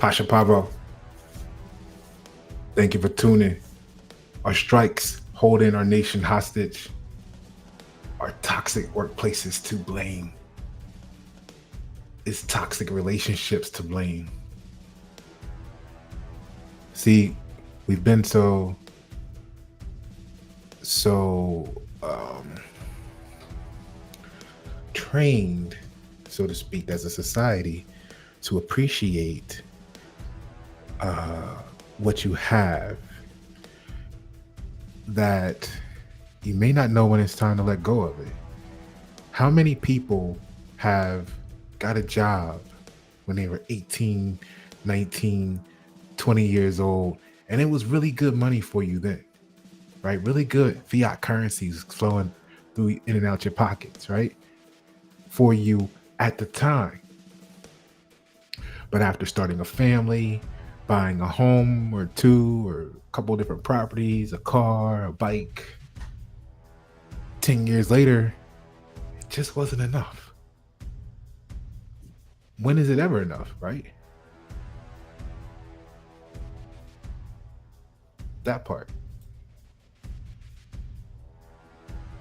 Pasha Paroh, thank you for tuning. Are strikes holding our nation hostage? Are toxic workplaces to blame? Is toxic relationships to blame? See, we've been so trained, so to speak, as a society to appreciate what you have, that you may not know when it's time to let go of it. How many people have got a job when they were 18, 19, 20 years old, and it was really good money for you then, right? Really good fiat currencies flowing through in and out your pockets, right? For you at the time. But after starting a family, buying a home or two or a couple of different properties, a car, a bike, 10 years later, it just wasn't enough. When is it ever enough, right? That part.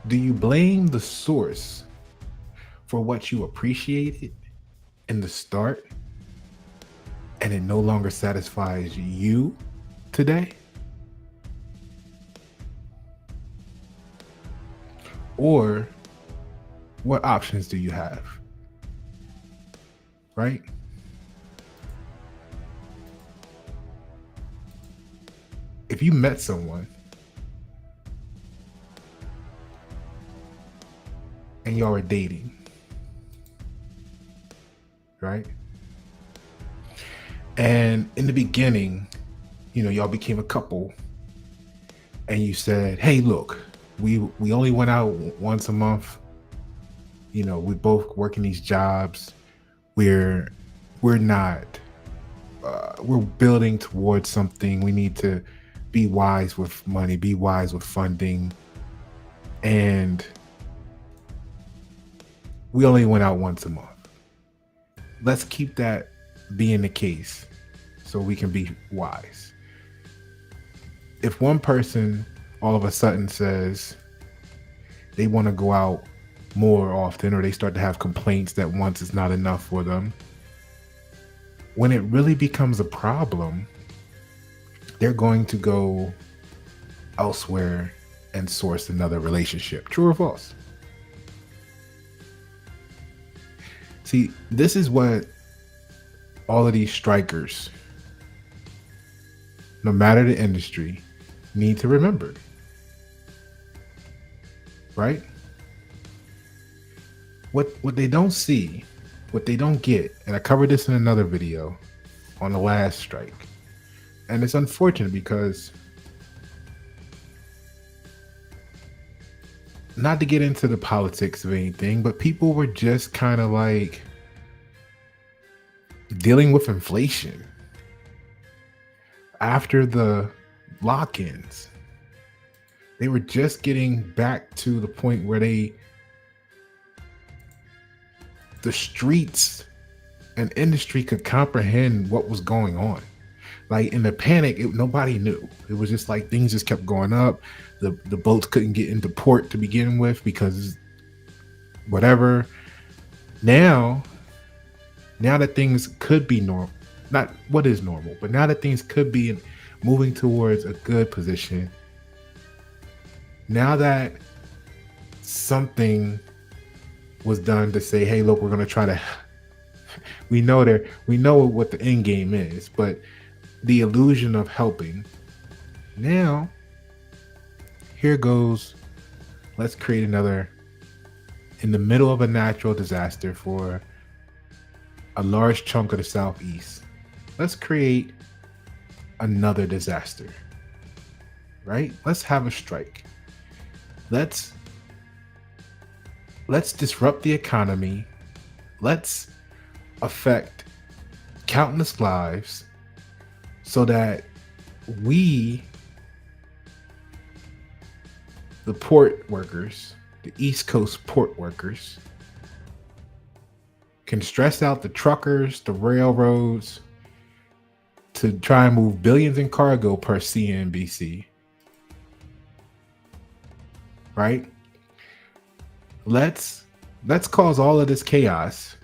Do you blame the source for what you appreciated in the start and it no longer satisfies you today? Or what options do you have? Right? If you met someone and y'all were dating, right? And in the beginning, y'all became a couple and you said, hey, look, we only went out once a month. We both working these jobs. We're not we're building towards something. We need to be wise with money, be wise with funding. And we only went out once a month. Let's keep that being the case so we can be wise. If one person all of a sudden says they want to go out more often, or they start to have complaints that once is not enough for them, when it really becomes a problem, they're going to go elsewhere and source another relationship. True or false? See, this is what all of these strikers, no matter the industry, need to remember. Right? What they don't see, what they don't get, and I covered this in another video on the last strike. And it's unfortunate because, not to get into the politics of anything, but people were just kind of like dealing with inflation after the lock-ins. They were just getting back to the point where the streets and industry could comprehend what was going on. Like in the panic, nobody knew. It was just like things just kept going up. The boats couldn't get into port to begin with because whatever. Now that things could be normal, not what is normal, but now that things could be moving towards a good position, now that something was done to say, hey, look, we're going to try to, we know what the end game is, but the illusion of helping. Now, here goes, let's create another, in the middle of a natural disaster for a large chunk of the Southeast. Let's create another disaster, right? Let's have a strike. Let's disrupt the economy. Let's affect countless lives so that we, the port workers, the East Coast port workers, can stress out the truckers, the railroads, to try and move billions in cargo per CNBC, right? Let's cause all of this chaos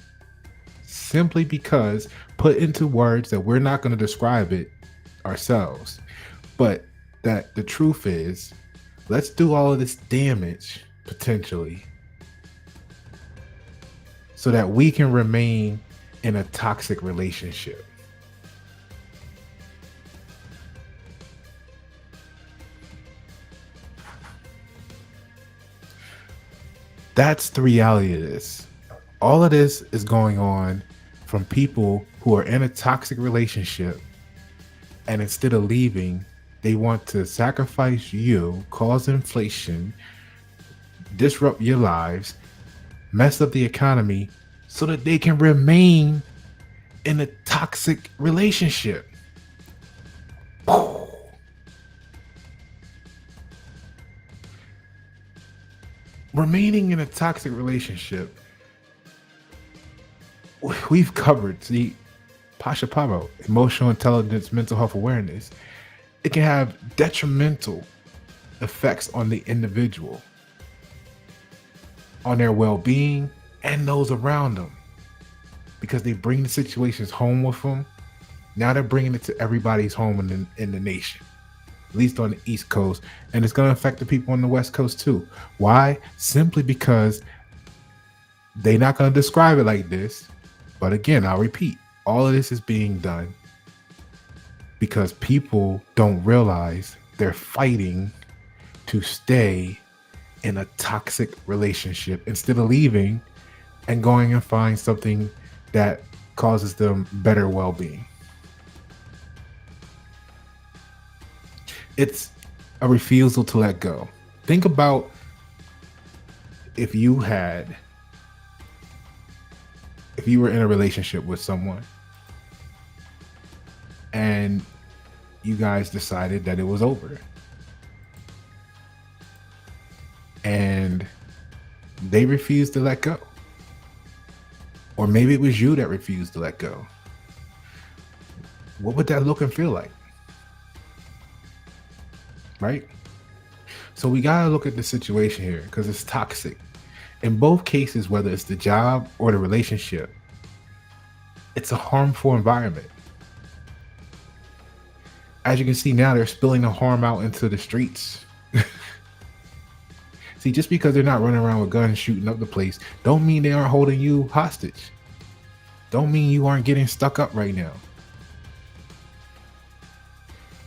simply because put into words that we're not going to describe it ourselves, but that the truth is, let's do all of this damage potentially so that we can remain in a toxic relationship. That's the reality of this. All of this is going on from people who are in a toxic relationship, and instead of leaving, they want to sacrifice you, cause inflation, disrupt your lives, mess up the economy so that they can remain in a toxic relationship. Remaining in a toxic relationship, we've covered the Pasha Paroh, emotional intelligence, mental health awareness. It can have detrimental effects on the individual, on their well-being and those around them, because they bring the situations home with them. Now they're bringing it to everybody's home in the nation, at least on the East Coast, and it's going to affect the people on the West Coast too. Why? Simply because they're not going to describe it like this. But again, I'll repeat, all of this is being done because people don't realize they're fighting to stay in a toxic relationship instead of leaving and going and find something that causes them better well-being. It's a refusal to let go. Think about if you were in a relationship with someone and you guys decided that it was over and they refused to let go, or maybe it was you that refused to let go, what would that look and feel like? Right? So we gotta look at the situation here because it's toxic. In both cases, whether it's the job or the relationship, it's a harmful environment. As you can see now, they're spilling the harm out into the streets. See, just because they're not running around with guns shooting up the place, don't mean they aren't holding you hostage. Don't mean you aren't getting stuck up right now.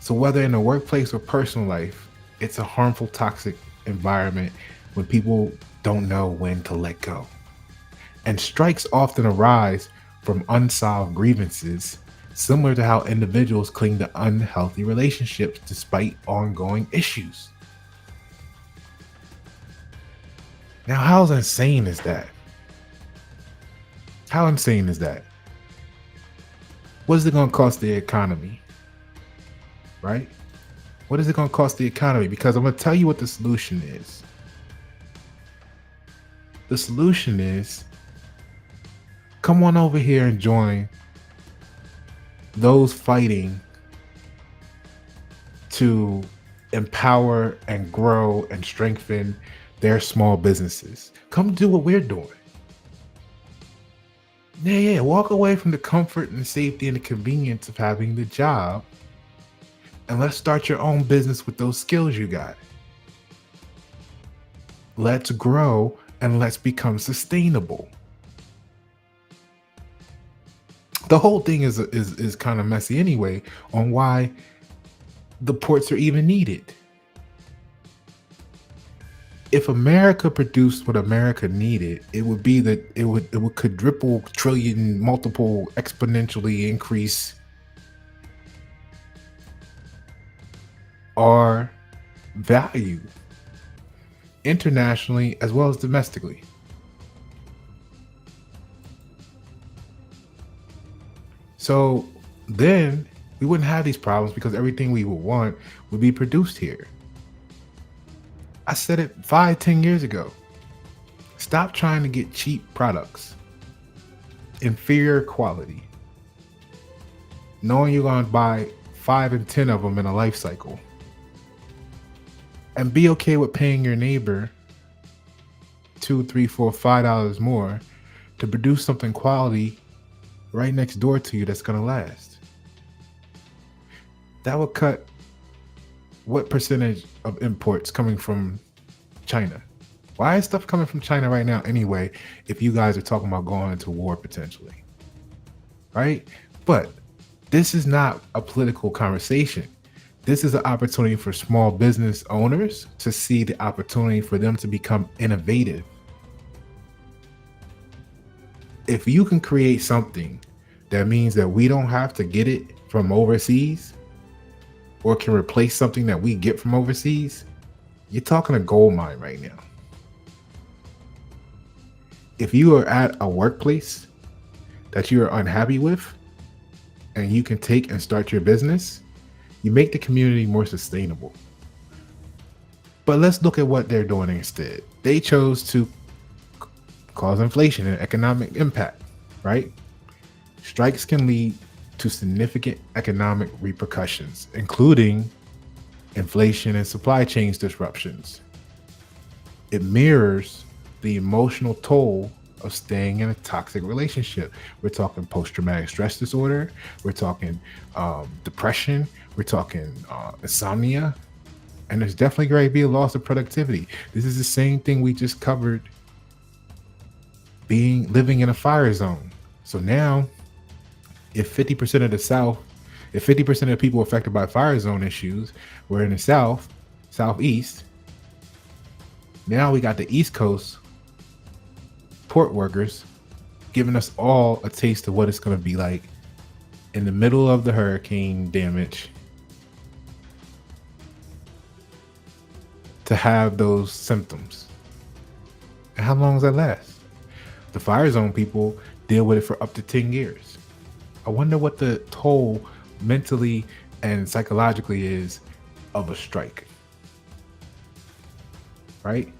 So whether in the workplace or personal life, it's a harmful, toxic environment when people don't know when to let go. And strikes often arise from unsolved grievances, similar to how individuals cling to unhealthy relationships despite ongoing issues. Now, how insane is that? How insane is that? What is it going to cost the economy? Right? What is it going to cost the economy? Because I'm going to tell you what the solution is. The solution is come on over here and join those fighting to empower and grow and strengthen their small businesses. Come do what we're doing. Yeah. Walk away from the comfort and safety and the convenience of having the job, and let's start your own business with those skills you got. Let's grow and let's become sustainable. The whole thing is kind of messy anyway on why the ports are even needed. If America produced what America needed, it would be that it would quadruple, trillion, multiple, exponentially increase our value internationally as well as domestically. So then we wouldn't have these problems because everything we would want would be produced here. I said it 5-10 years ago. Stop trying to get cheap products, inferior quality. knowing you're going to buy 5 and 10 of them in a life cycle, and be okay with paying your neighbor two, three, four, $5 more to produce something quality right next door to you that's going to last. That would cut what percentage of imports coming from China? Why is stuff coming from China right now anyway, if you guys are talking about going into war potentially? Right? But this is not a political conversation. This is an opportunity for small business owners to see the opportunity for them to become innovative. If you can create something that means that we don't have to get it from overseas, or can replace something that we get from overseas, you're talking a gold mine right now. If you are at a workplace that you are unhappy with and you can take and start your business, you make the community more sustainable. But let's look at what they're doing instead. They chose to cause inflation and economic impact, right? Strikes can lead to significant economic repercussions, including inflation and supply chain disruptions. It mirrors the emotional toll of staying in a toxic relationship. We're talking post-traumatic stress disorder. We're talking depression. We're talking insomnia. And there's definitely going to be a loss of productivity. This is the same thing we just covered, living in a fire zone. So now, if 50% of the South, if 50% of the people affected by fire zone issues were in the South, Southeast, now we got the East Coast port workers giving us all a taste of what it's going to be like in the middle of the hurricane damage to have those symptoms. And how long does that last? The fire zone people deal with it for up to 10 years. I wonder what the toll mentally and psychologically is of a strike. Right?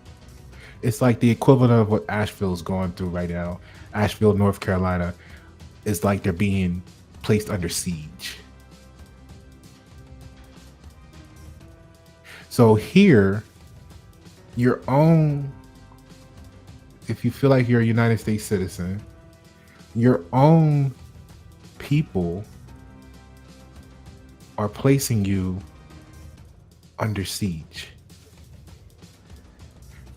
It's like the equivalent of what Asheville's going through right now. Asheville, North Carolina, is like they're being placed under siege. So here, your own, if you feel like you're a United States citizen, your own people are placing you under siege.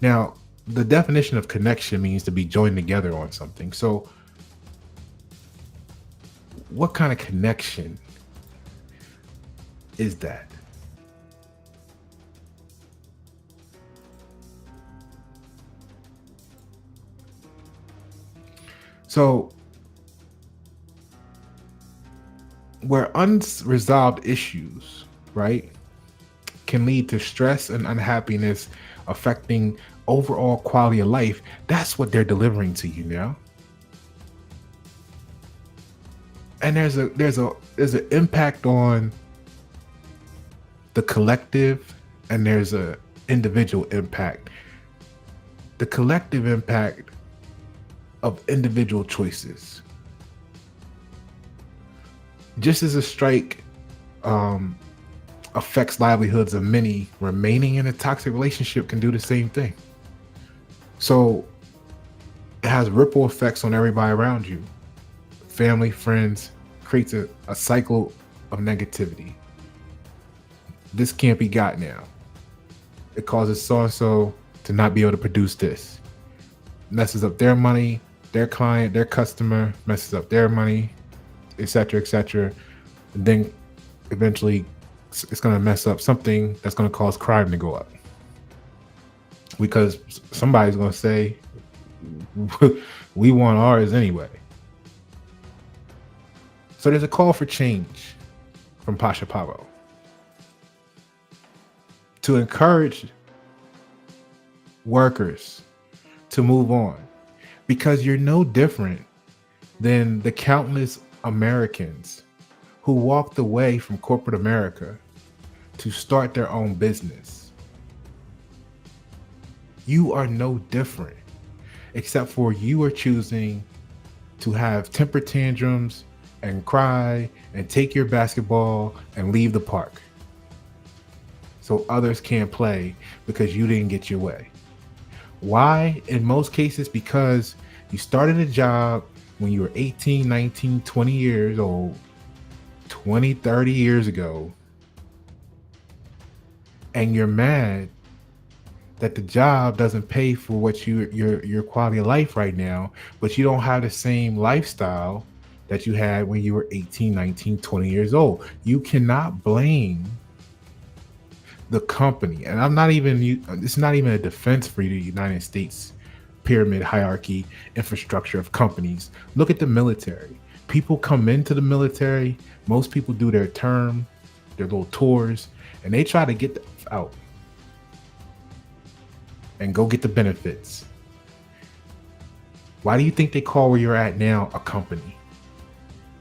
Now, the definition of connection means to be joined together on something. So, what kind of connection is that? So, where unresolved issues, right, can lead to stress and unhappiness affecting overall quality of life, that's what they're delivering to you now. And there's an impact on the collective, and there's a individual impact. The collective impact of individual choices. Just as a strike affects livelihoods of many, remaining in a toxic relationship can do the same thing. So it has ripple effects on everybody around you. Family, friends, creates a cycle of negativity. This can't be got now. It causes so-and-so to not be able to produce this. Messes up their money, their client, their customer, messes up their money, etc., etc. And then eventually it's going to mess up something that's going to cause crime to go up. Because somebody's going to say, we want ours anyway. So there's a call for change from Pasha Paroh to encourage workers to move on, because you're no different than the countless Americans who walked away from corporate America to start their own business. You are no different, except for you are choosing to have temper tantrums and cry and take your basketball and leave the park so others can't play because you didn't get your way. Why? In most cases, because you started a job when you were 18, 19, 20 years old, 20, 30 years ago, and you're mad that the job doesn't pay for what your quality of life right now, but you don't have the same lifestyle that you had when you were 18, 19, 20 years old. You cannot blame the company. And I'm not even it's not even a defense for the United States pyramid hierarchy infrastructure of companies. Look at the military. People come into the military, most people do their term, their little tours, and they try to get out and go get the benefits. Why do you think they call where you're at now a company?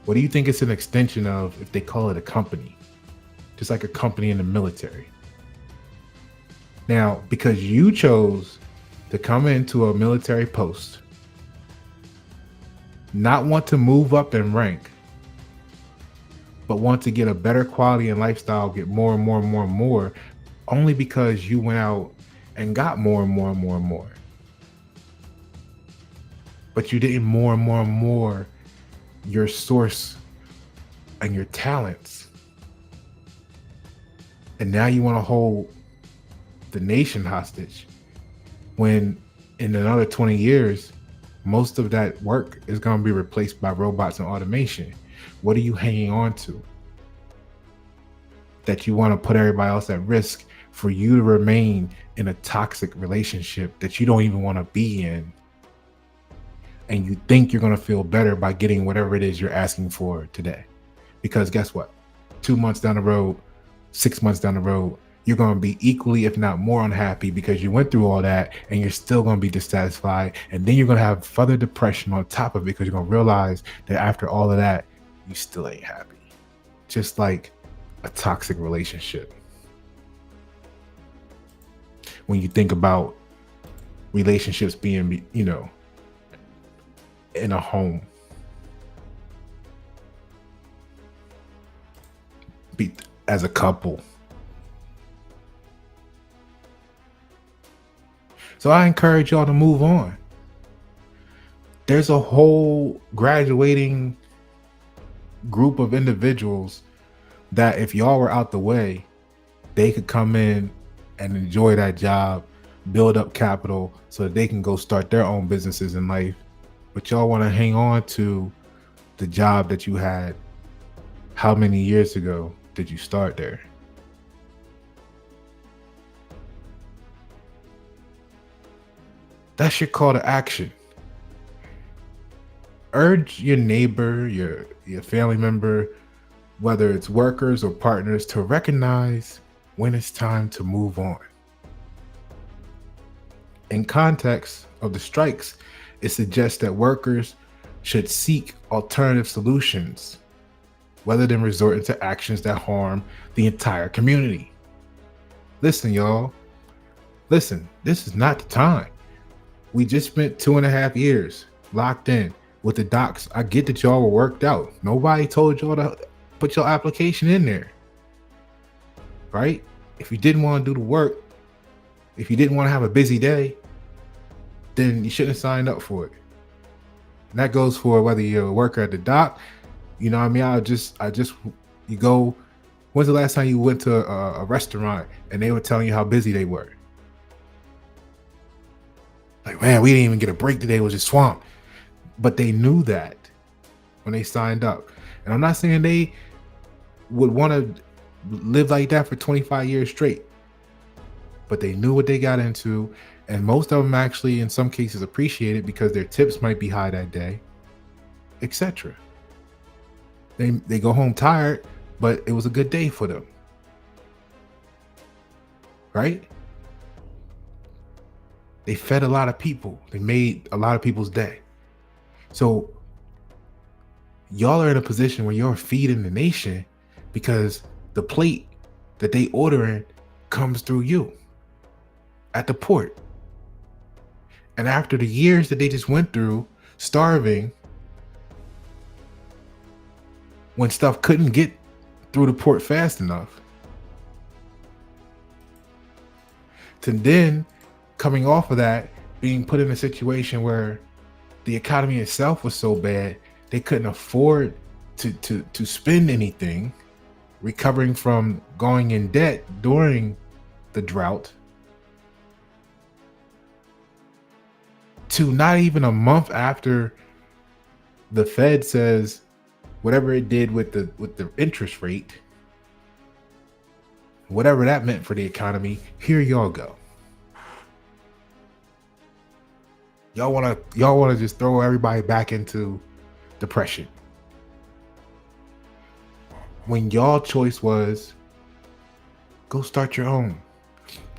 What do you think it's an extension of if they call it a company? Just like a company in the military. Now, because you chose to come into a military post, not want to move up in rank, but want to get a better quality and lifestyle, get more and more and more and more, only because you went out and got more and more and more and more. But you didn't more and more and more your source and your talents. And now you want to hold the nation hostage when in another 20 years, most of that work is going to be replaced by robots and automation. What are you hanging on to? That you want to put everybody else at risk for you to remain in a toxic relationship that you don't even want to be in. And you think you're going to feel better by getting whatever it is you're asking for today. Because guess what? 2 months down the road, 6 months down the road, you're going to be equally, if not more unhappy because you went through all that and you're still going to be dissatisfied. And then you're going to have further depression on top of it because you're going to realize that after all of that, you still ain't happy. Just like a toxic relationship. When you think about relationships being, in a home, as a couple. So I encourage y'all to move on. There's a whole graduating group of individuals that if y'all were out the way, they could come in and enjoy that job, build up capital so that they can go start their own businesses in life. But y'all want to hang on to the job that you had. How many years ago did you start there? That's your call to action. Urge your neighbor, your family member, whether it's workers or partners, to recognize when it's time to move on. In context of the strikes, it suggests that workers should seek alternative solutions rather than resorting to actions that harm the entire community. Listen, y'all. Listen, this is not the time. We just spent 2.5 years locked in with the docs. I get that y'all were worked out. Nobody told y'all to put your application in there, right? If you didn't want to do the work, if you didn't want to have a busy day, then you shouldn't have signed up for it. And that goes for whether you're a worker at the dock. You know what I mean? You go, when's the last time you went to a restaurant and they were telling you how busy they were? Like, man, we didn't even get a break today. It was just swamped. But they knew that when they signed up. And I'm not saying they would want to live like that for 25 years straight. But they knew what they got into. And most of them actually, in some cases, appreciate it because their tips might be high that day, etc. They go home tired, but it was a good day for them. Right? They fed a lot of people. They made a lot of people's day. So y'all are in a position where you're feeding the nation because the plate that they ordering comes through you at the port. And after the years that they just went through starving, when stuff couldn't get through the port fast enough, to then coming off of that, being put in a situation where the economy itself was so bad they couldn't afford to spend anything, recovering from going in debt during the drought, to not even a month after the Fed says whatever it did with the interest rate, whatever that meant for the economy, here y'all go. Y'all wanna just throw everybody back into depression. When y'all choice was go start your own,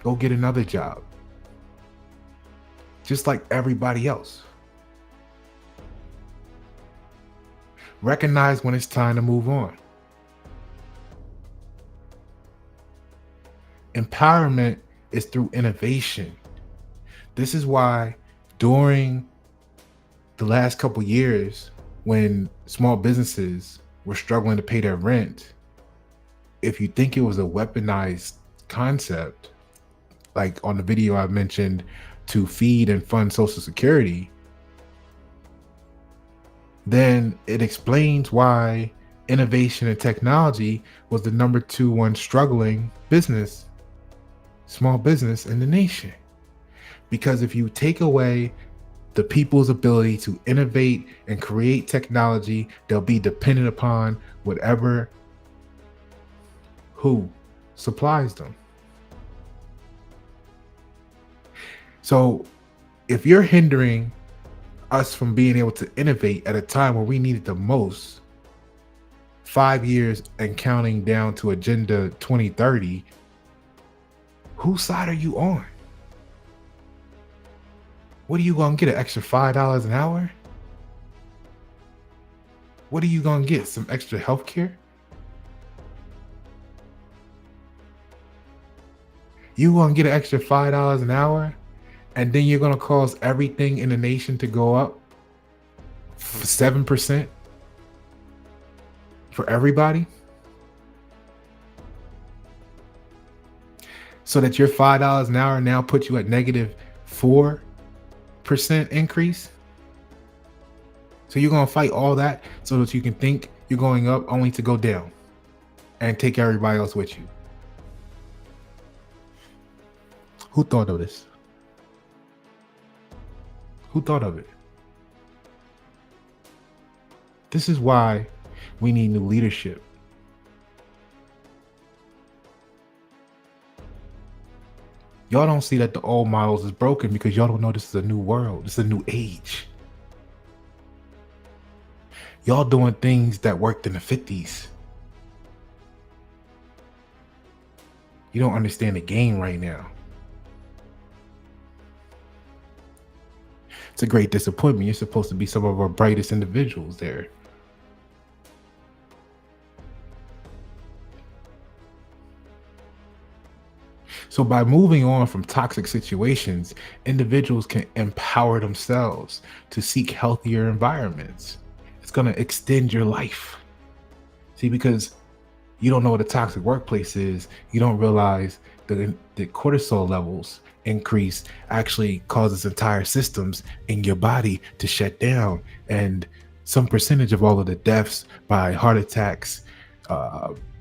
go get another job. Just like everybody else. Recognize when it's time to move on. Empowerment is through innovation. This is why during the last couple years, when small businesses were struggling to pay their rent, if you think it was a weaponized concept, like on the video I mentioned, to feed and fund Social Security, then it explains why innovation and technology was the number one struggling business, small business in the nation. Because if you take away the people's ability to innovate and create technology, they'll be dependent upon who supplies them. So if you're hindering us from being able to innovate at a time where we need it the most, 5 years and counting down to Agenda 2030, whose side are you on? What are you gonna get, an extra $5 an hour? What are you gonna get, some extra health care? You gonna get an extra $5 an hour, and then you're gonna cause everything in the nation to go up 7% for everybody? So that your $5 an hour now puts you at -4% increase? So you're gonna fight all that so that you can think you're going up only to go down and take everybody else with you. Who thought of this? Who thought of it? This is why we need new leadership. Y'all don't see that the old models is broken because y'all don't know this is a new world. This is a new age. Y'all doing things that worked in the 50s. You don't understand the game right now. It's a great disappointment. You're supposed to be some of our brightest individuals there. So by moving on from toxic situations, individuals can empower themselves to seek healthier environments. It's going to extend your life. See, because you don't know what a toxic workplace is, you don't realize the cortisol levels increase actually causes entire systems in your body to shut down. And some percentage of all of the deaths by heart attacks,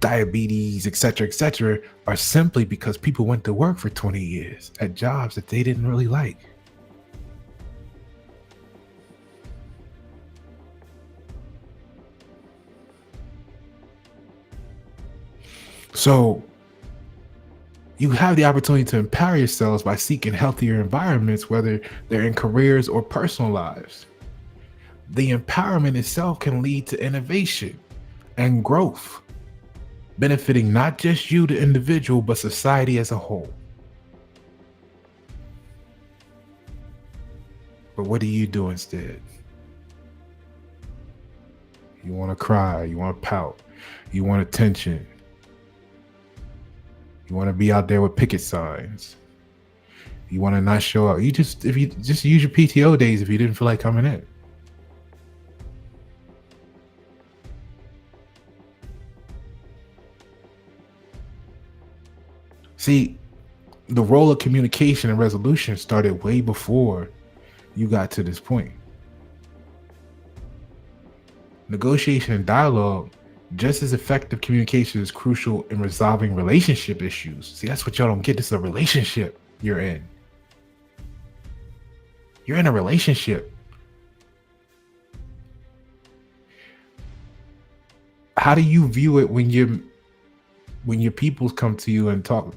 diabetes, etc., are simply because people went to work for 20 years at jobs that they didn't really like. So you have the opportunity to empower yourselves by seeking healthier environments, whether they're in careers or personal lives. The empowerment itself can lead to innovation and growth, benefiting not just you, the individual, but society as a whole. But what do you do instead? You want to cry, you want to pout, you want attention. You want to be out there with picket signs. You want to not show up. If you just use your PTO days if you didn't feel like coming in. See, the role of communication and resolution started way before you got to this point. Negotiation and dialogue, just as effective communication is crucial in resolving relationship issues. See, that's what y'all don't get. This is a relationship you're in. You're in a relationship. How do you view it when your peoples come to you and talk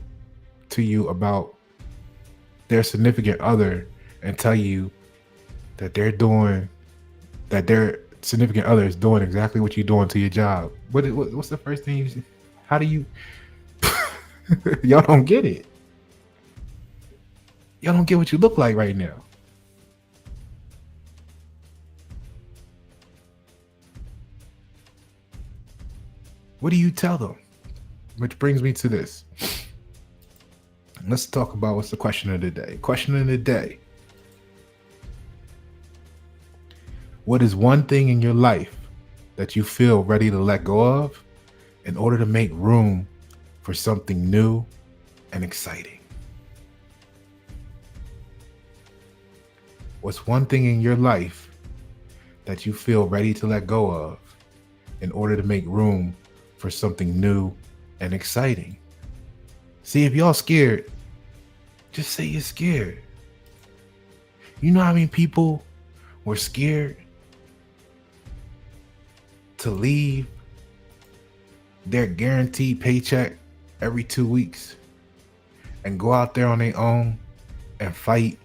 to you about their significant other and tell you that their significant other is doing exactly what you're doing to your job? What's the first thing you? How do you? Y'all don't get it. Y'all don't get what you look like right now. What do you tell them? Which brings me to this. Let's talk about what's the question of the day. Question of the day. What is one thing in your life that you feel ready to let go of in order to make room for something new and exciting? What's one thing in your life that you feel ready to let go of in order to make room for something new and exciting? See, if y'all scared, just say you're scared. You know how many people were scared to leave their guaranteed paycheck every 2 weeks and go out there on their own and fight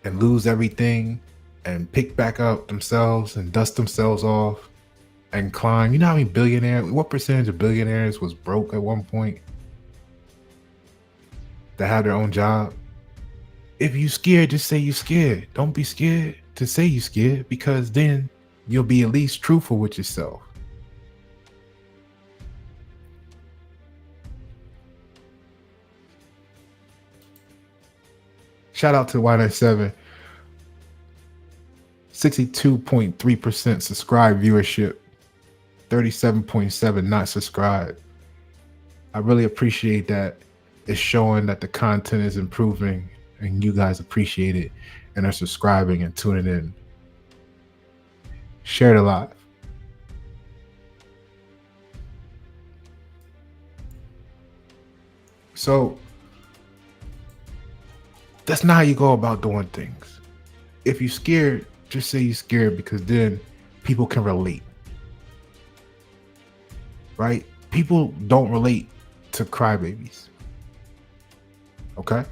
and lose everything and pick back up themselves and dust themselves off and climb? You know how many billionaires, what percentage of billionaires was broke at one point that had their own job? If you scared, just say you scared. Don't be scared to say you scared, because then you'll be at least truthful with yourself. Shout out to Y97. 62.3% subscribed viewership. 37.7 not subscribed. I really appreciate that. It's showing that the content is improving and you guys appreciate it and are subscribing and tuning in. Share it a lot. So that's not how you go about doing things. If you're scared, just say you're scared, because then people can relate. Right? People don't relate to crybabies. Okay?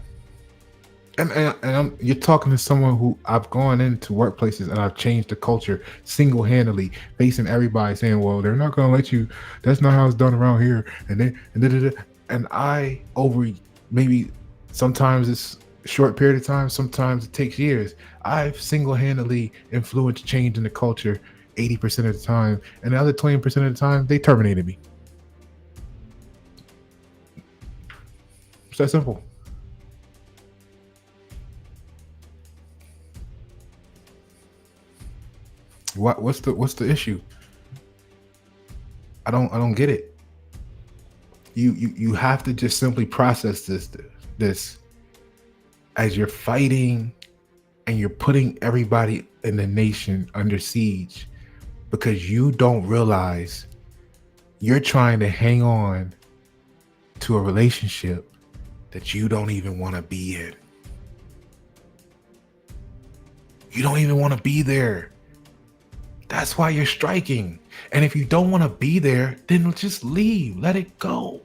And you're talking to someone who I've gone into workplaces and I've changed the culture single-handedly, facing everybody saying, well, they're not going to let you, that's not how it's done around here. And I, over maybe sometimes it's a short period of time, sometimes it takes years, I've single-handedly influenced change in the culture 80% of the time, and the other 20% of the time, they terminated me. It's that simple. What's the issue? I don't get it. You have to just simply process this as you're fighting and you're putting everybody in the nation under siege, because you don't realize you're trying to hang on to a relationship that you don't even want to be in. You don't even want to be there. That's why you're striking. And if you don't want to be there, then just leave. Let it go.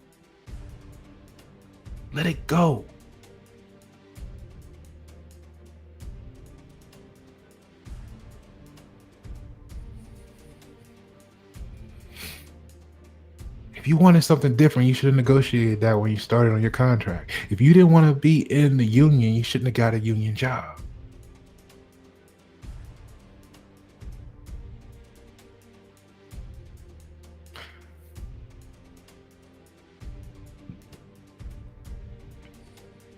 Let it go. If you wanted something different, you should have negotiated that when you started on your contract. If you didn't want to be in the union, you shouldn't have got a union job.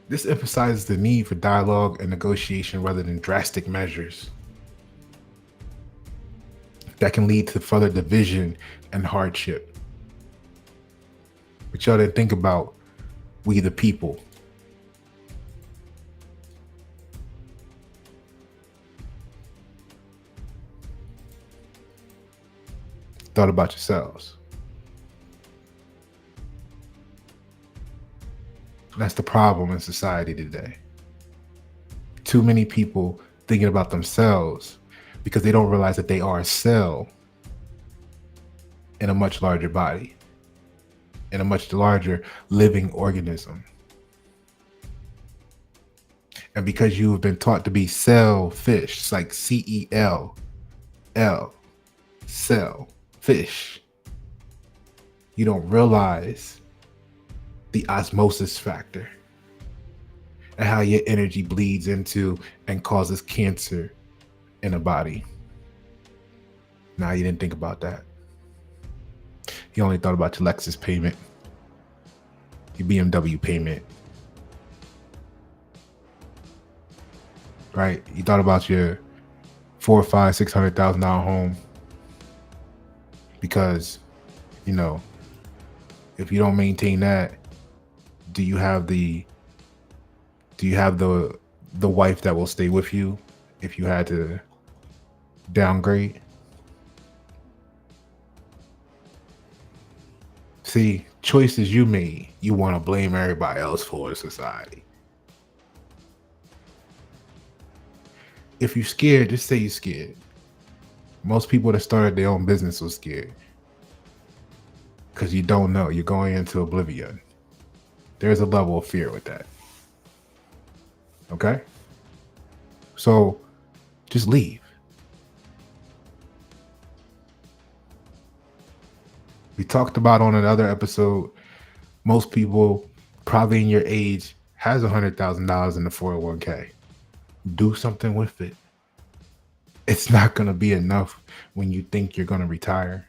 This emphasizes the need for dialogue and negotiation rather than drastic measures that can lead to further division and hardship. But y'all didn't think about We the people. Thought about yourselves. That's the problem in society today. Too many people thinking about themselves because they don't realize that they are a cell in a much larger body, in a much larger living organism. And because you have been taught to be selfish, it's like CEL, cell, fish, you don't realize the osmosis factor and how your energy bleeds into and causes cancer in a body. Now, you didn't think about that. You only thought about your Lexus payment, your BMW payment, right? You thought about your $400,000, $500,000, $600,000 home because, you know, if you don't maintain that, do you have the wife that will stay with you if you had to downgrade? See, choices you made, you want to blame everybody else for in society. If you're scared, just say you're scared. Most people that started their own business were scared because you don't know. You're going into oblivion. There's a level of fear with that. Okay? So just leave. We talked about on another episode, most people probably in your age has $100,000 in the 401k. Do something with it. It's not going to be enough when you think you're going to retire.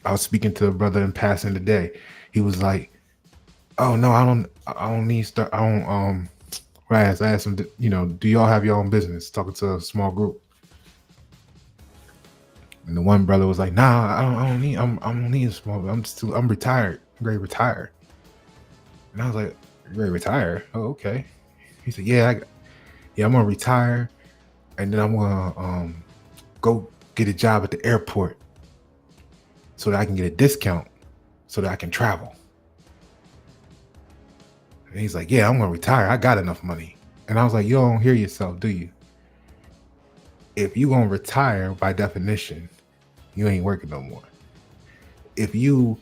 I was speaking to a brother in passing today. He was like, "Oh no, I don't need start. I don't I asked him, do y'all have your own business?" Talking to a small group. And the one brother was like, "Nah, I don't need a small. I'm retired. I'm ready to retire." And I was like, "You ready to retire? Oh, okay." He said, "Yeah, I'm gonna retire, and then I'm gonna go get a job at the airport so that I can get a discount, so that I can travel." And he's like, "Yeah, I'm gonna retire. I got enough money." And I was like, "You don't hear yourself, do you? If you gonna retire, by definition, you ain't working no more. If you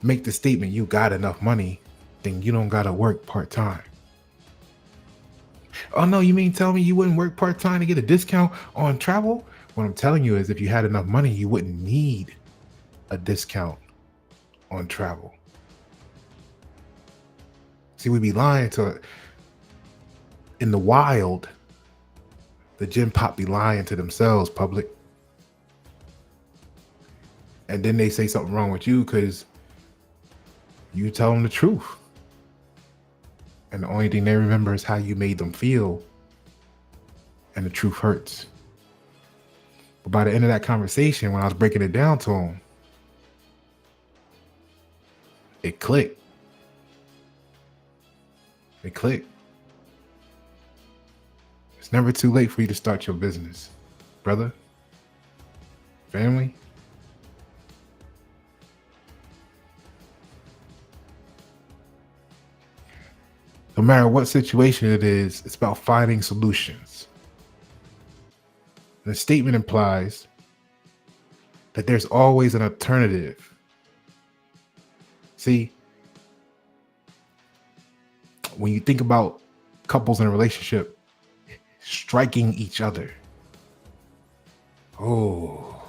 make the statement you got enough money, then you don't gotta work part-time." "Oh no, you mean tell me you wouldn't work part-time to get a discount on travel?" What I'm telling you is if you had enough money, you wouldn't need a discount on travel. See, we be lying to it. In the wild, the gym pop be lying to themselves, public. And then they say something wrong with you because you tell them the truth. And the only thing they remember is how you made them feel. And the truth hurts. But by the end of that conversation, when I was breaking it down to them, it clicked. It clicked. It's never too late for you to start your business, brother, family. No matter what situation it is, it's about finding solutions. The statement implies that there's always an alternative. See, when you think about couples in a relationship striking each other, what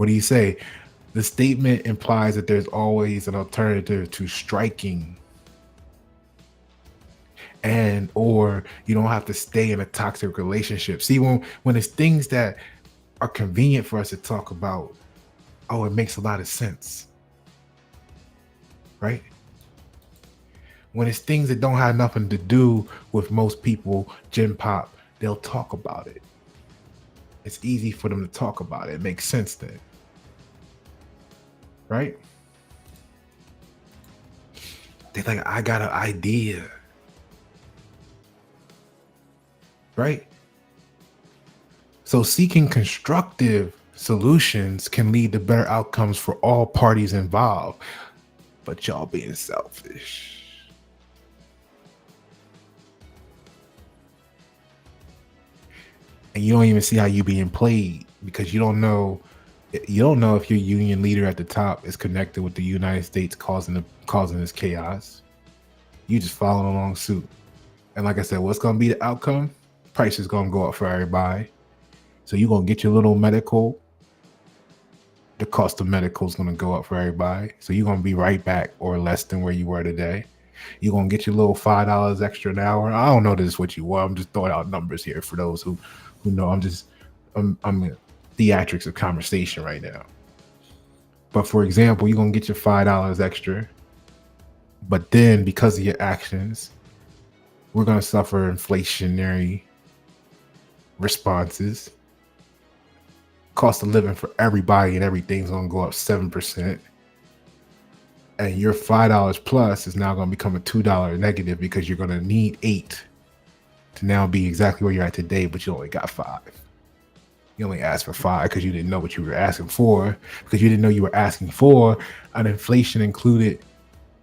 do you say? The statement implies that there's always an alternative to striking, and or you don't have to stay in a toxic relationship. See, when it's things that are convenient for us to talk about, it makes a lot of sense, right? When it's things that don't have nothing to do with most people, Gen Pop, they'll talk about it. It's easy for them to talk about it. It makes sense then, right? They're like, I got an idea, right? So seeking constructive solutions can lead to better outcomes for all parties involved, but y'all being selfish. And you don't even see how you being played because you don't know if your union leader at the top is connected with the United States causing this chaos. You just following along suit. And like I said, what's gonna be the outcome? Price is gonna go up for everybody. So you're gonna get your little medical. The cost of medical is gonna go up for everybody. So you're gonna be right back or less than where you were today. You're gonna get your little $5 extra an hour. I don't know this is what you want. I'm just throwing out numbers here for those who know. I'm in theatrics of conversation right now. But for example, you're gonna get your $5 extra, but then because of your actions, we're gonna suffer inflationary responses. Cost of living for everybody and everything's gonna go up 7%. And your $5 plus is now gonna become a $2 negative because you're gonna need 8 to now be exactly where you're at today, but you only got 5. You only asked for 5 because you didn't know what you were asking for, because you didn't know you were asking for an inflation included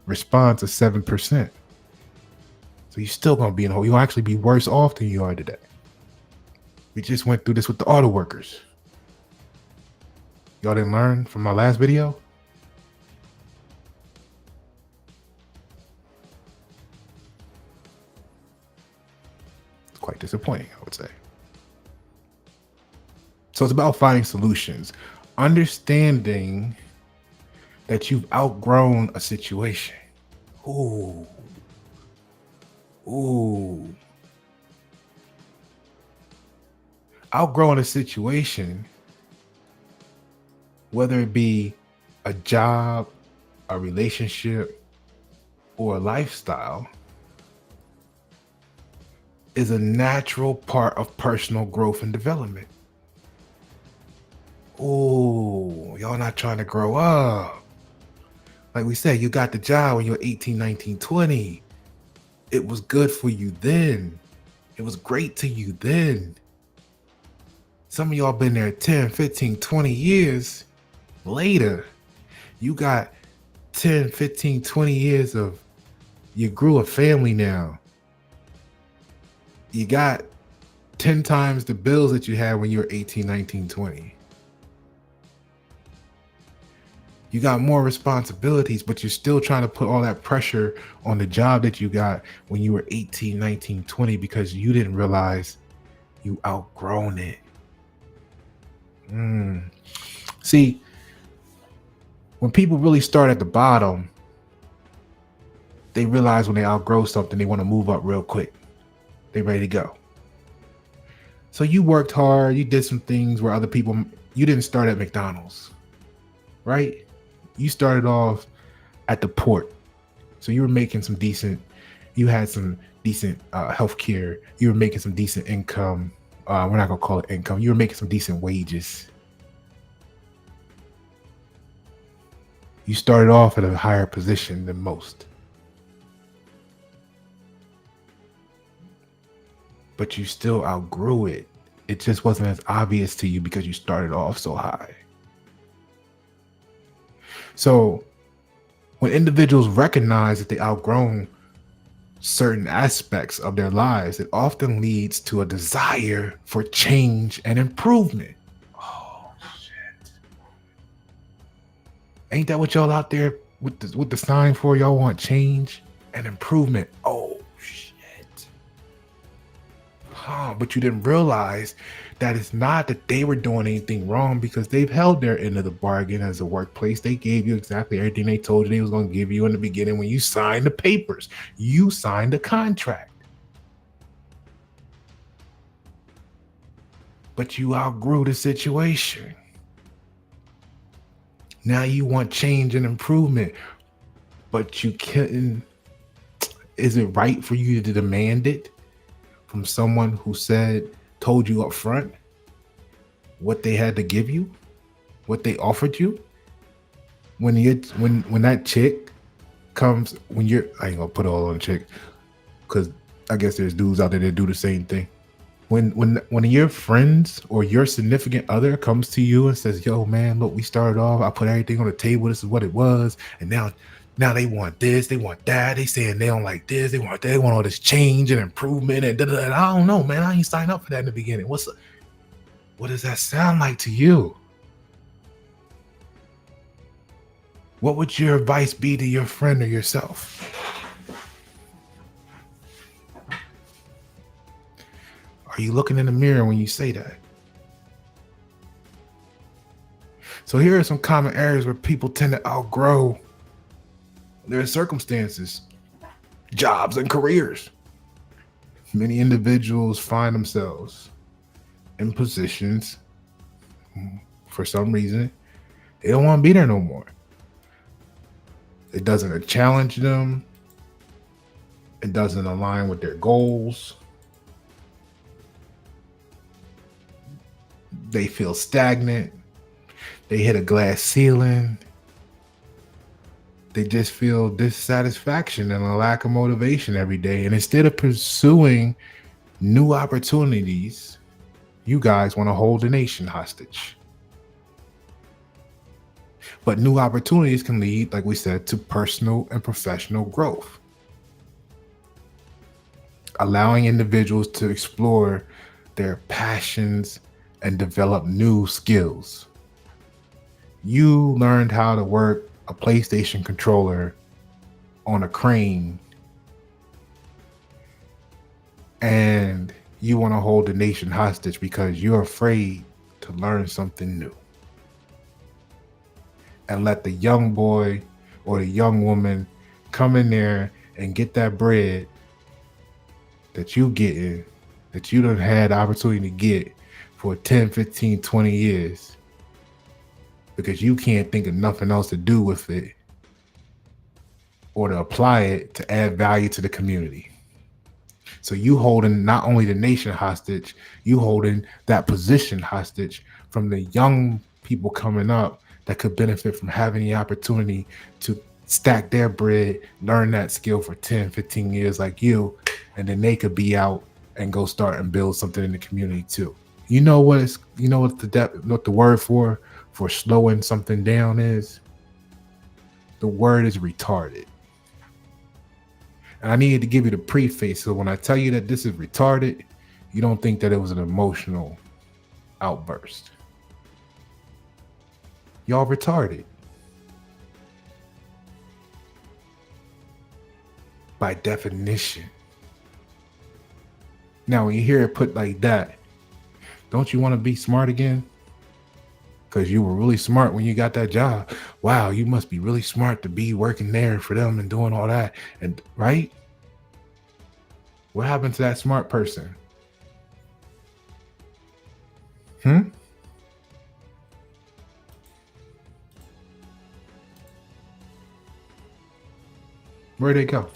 response of 7%. So you're still gonna be in a hole. You'll actually be worse off than you are today. We just went through this with the auto workers. Y'all didn't learn from my last video? It's quite disappointing, I would say. So it's about finding solutions, understanding that you've outgrown a situation. Ooh. Outgrowing a situation, whether it be a job, a relationship, or a lifestyle, is a natural part of personal growth and development. Oh, y'all not trying to grow up. Like we said, you got the job when you were 18, 19, 20. It was good for you then. It was great to you then. Some of y'all been there 10, 15, 20 years later. You got 10, 15, 20 years of, you grew a family now. You got 10 times the bills that you had when you were 18, 19, 20. You got more responsibilities, but you're still trying to put all that pressure on the job that you got when you were 18, 19, 20 because you didn't realize you outgrown it. See, when people really start at the bottom, they realize when they outgrow something, they want to move up real quick. They ready to go. So you worked hard, you did some things where other people, you didn't start at McDonald's, right? You started off at the port. So you were making some decent, you had some decent health care. You were making some decent income. We're not going to call it income. You were making some decent wages. You started off at a higher position than most. But you still outgrew it. It just wasn't as obvious to you because you started off so high. So when individuals recognize that they outgrown certain aspects of their lives, it often leads to a desire for change and improvement. Oh shit. Ain't that what y'all out there with the sign for? Y'all want change and improvement. Oh shit. But you didn't realize that it's not that they were doing anything wrong because they've held their end of the bargain as a workplace. They gave you exactly everything they told you they was going to give you in the beginning when you signed the papers. You signed the contract. But you outgrew the situation. Now you want change and improvement, but you couldn't. Is it right for you to demand it from someone who told you up front? what they had to give you, what they offered you. When that chick comes, when you're, I ain't gonna put it all on a chick, because I guess there's dudes out there that do the same thing. When your friends or your significant other comes to you and says, "Yo, man, look, we started off. I put everything on the table. This is what it was, and now they want this, they want that. They saying they don't like this, they want that, they want all this change and improvement and da da da." I don't know, man. I ain't signed up for that in the beginning. What does that sound like to you? What would your advice be to your friend or yourself? Are you looking in the mirror when you say that? So here are some common areas where people tend to outgrow their circumstances, jobs, and careers. Many individuals find themselves in positions for some reason they don't want to be there no more. It doesn't challenge them. It doesn't align with their goals. They feel stagnant. They hit a glass ceiling. They just feel dissatisfaction and a lack of motivation every day. And instead of pursuing new opportunities, you guys want to hold the nation hostage. But new opportunities can lead, like we said, to personal and professional growth. Allowing individuals to explore their passions and develop new skills. You learned how to work a PlayStation controller on a crane, and you want to hold the nation hostage because you're afraid to learn something new. And let the young boy or the young woman come in there and get that bread that you getting, that you done had the opportunity to get for 10, 15, 20 years, because you can't think of nothing else to do with it or to apply it to add value to the community. So you holding not only the nation hostage, you holding that position hostage from the young people coming up that could benefit from having the opportunity to stack their bread, learn that skill for 10, 15 years like you, and then they could be out and go start and build something in the community too. You know what the word for slowing something down is? The word is retarded. And I needed to give you the preface, so when I tell you that this is retarded, you don't think that it was an emotional outburst. Y'all retarded. By definition. Now, when you hear it put like that, don't you want to be smart again? Because you were really smart when you got that job. Wow, you must be really smart to be working there for them and doing all that. And right? What happened to that smart person? Where'd they go?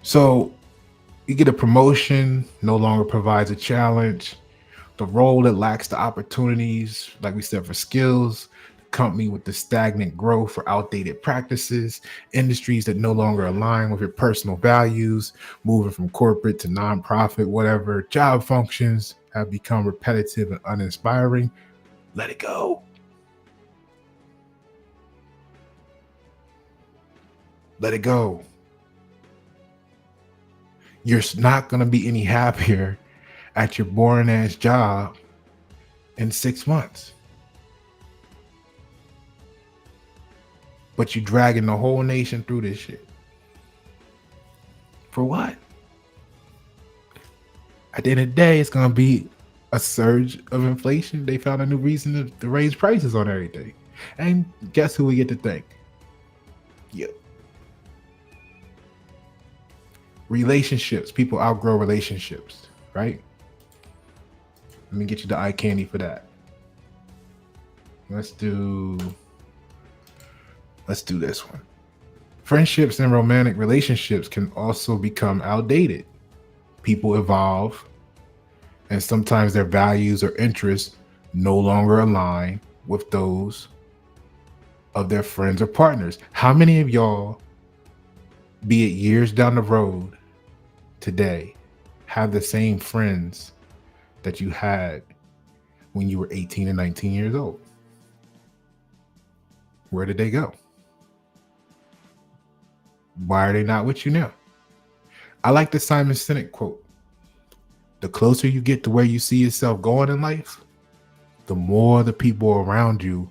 So you get a promotion, no longer provides a challenge. The role that lacks the opportunities, like we said, for skills, the company with the stagnant growth or outdated practices, industries that no longer align with your personal values, moving from corporate to nonprofit, whatever, job functions have become repetitive and uninspiring. Let it go. Let it go. You're not going to be any happier at your boring ass job in 6 months. But you dragging the whole nation through this shit. For what? At the end of the day, it's going to be a surge of inflation. They found a new reason to raise prices on everything. And guess who we get to thank? You. Relationships. People outgrow relationships, right? Let me get you the eye candy for that. Let's do this one. Friendships and romantic relationships can also become outdated. People evolve, And sometimes their values or interests no longer align with those of their friends or partners. How many of y'all, be it years down the road today, have the same friends that you had when you were 18 and 19 years old? Where did they go? Why are they not with you now? I like the Simon Sinek quote: the closer you get to where you see yourself going in life, the more the people around you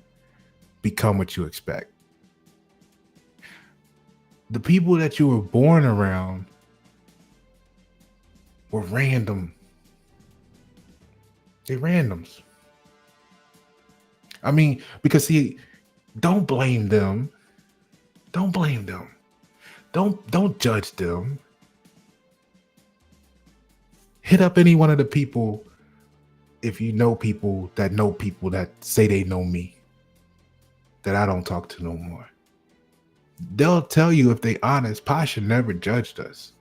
become what you expect. The people that you were born around were random. They randoms. I mean, because see, don't blame them. Don't blame them. Don't judge them. Hit up any one of the people, if you know people that say they know me, that I don't talk to no more. They'll tell you, if they honest, Pasha never judged us.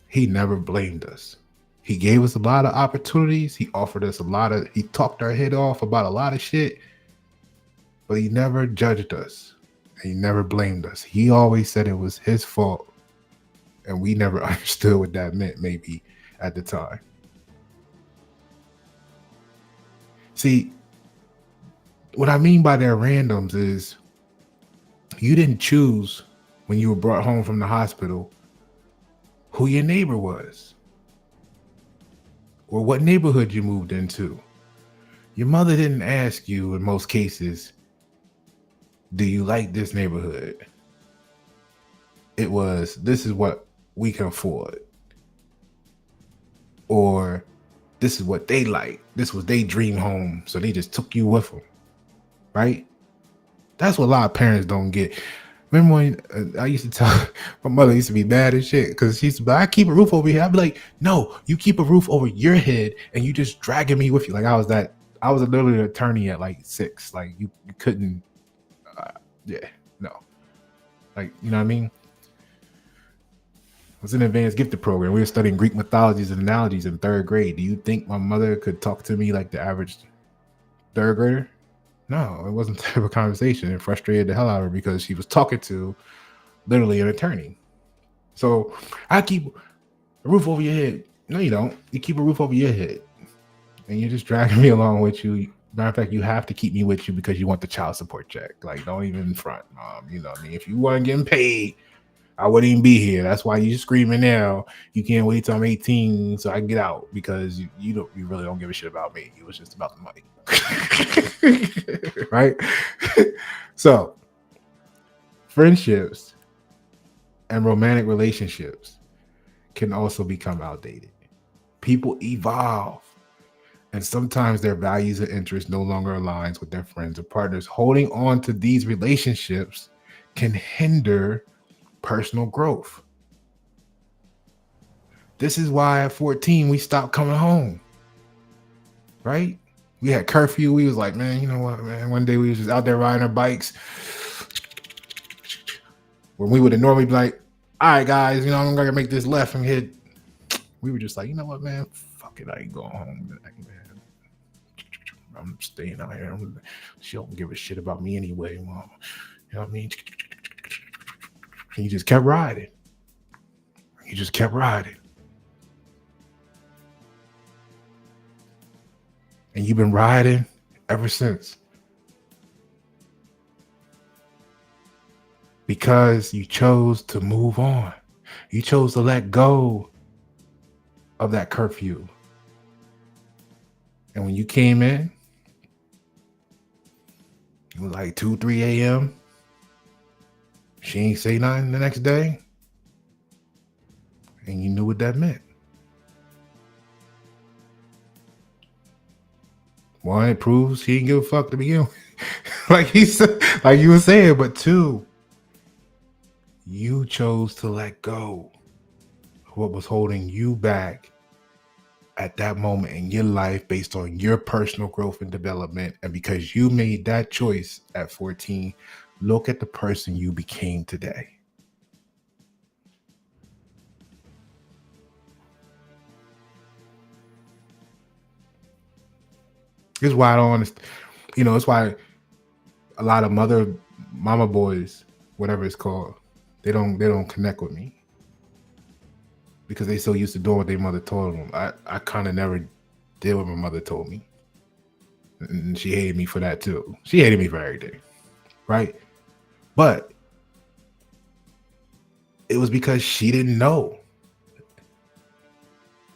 He never blamed us. He gave us a lot of opportunities. He offered us he talked our head off about a lot of shit, but he never judged us. He never blamed us. He always said it was his fault. And we never understood what that meant, maybe at the time. See, what I mean by they're randoms is, you didn't choose when you were brought home from the hospital who your neighbor was or what neighborhood you moved into. Your mother didn't ask you, in most cases, do you like this neighborhood? It was, this is what we can afford. Or this is what they like. This was their dream home, so they just took you with them, right? That's what a lot of parents don't get. Remember when I used to tell my mother used to be mad as shit because she used to be like, I keep a roof over here. I'd be like, no, you keep a roof over your head and you just dragging me with you. Like I was literally an attorney at like 6. Like you couldn't, yeah, no. Like, you know what I mean? I was in an advanced gifted program. We were studying Greek mythologies and analogies in 3rd grade. Do you think my mother could talk to me like the average 3rd grader? No, it wasn't the type of conversation. It frustrated the hell out of her because she was talking to literally an attorney. So I keep a roof over your head. No, you don't. You keep a roof over your head. And you're just dragging me along with you. Matter of fact, you have to keep me with you because you want the child support check. Like, don't even front, mom. You know what I mean? If you weren't getting paid, I wouldn't even be here. That's why you're screaming now. You can't wait till I'm 18 so I can get out, because you really don't give a shit about me. It was just about the money. Right? So, friendships and romantic relationships can also become outdated. People evolve, and sometimes their values and interests no longer aligns with their friends or partners. Holding on to these relationships can hinder personal growth. This is why at 14 we stopped coming home, right? We had curfew. We was like, man, you know what, man? One day we was just out there riding our bikes. When we would have normally be like, all right, guys, you know, I'm gonna make this left and hit. We were just like, you know what, man? Fuck it, I ain't going home tonight, man. I'm staying out here. She don't give a shit about me anyway, mom. You know what I mean? And you just kept riding. You just kept riding. And you've been riding ever since. Because you chose to move on. You chose to let go of that curfew. And when you came in, it was like 2, 3 a.m. She ain't say nothing the next day. And you knew what that meant. One, it proves he didn't give a fuck to begin with. like you were saying, but 2, you chose to let go of what was holding you back at that moment in your life based on your personal growth and development. And because you made that choice at 14, look at the person you became today. This is why I don't understand. It's why a lot of mama boys, whatever it's called, they don't connect with me because they so used to doing what their mother told them. I kind of never did what my mother told me, and she hated me for that too. She hated me for everything, right? But it was because she didn't know.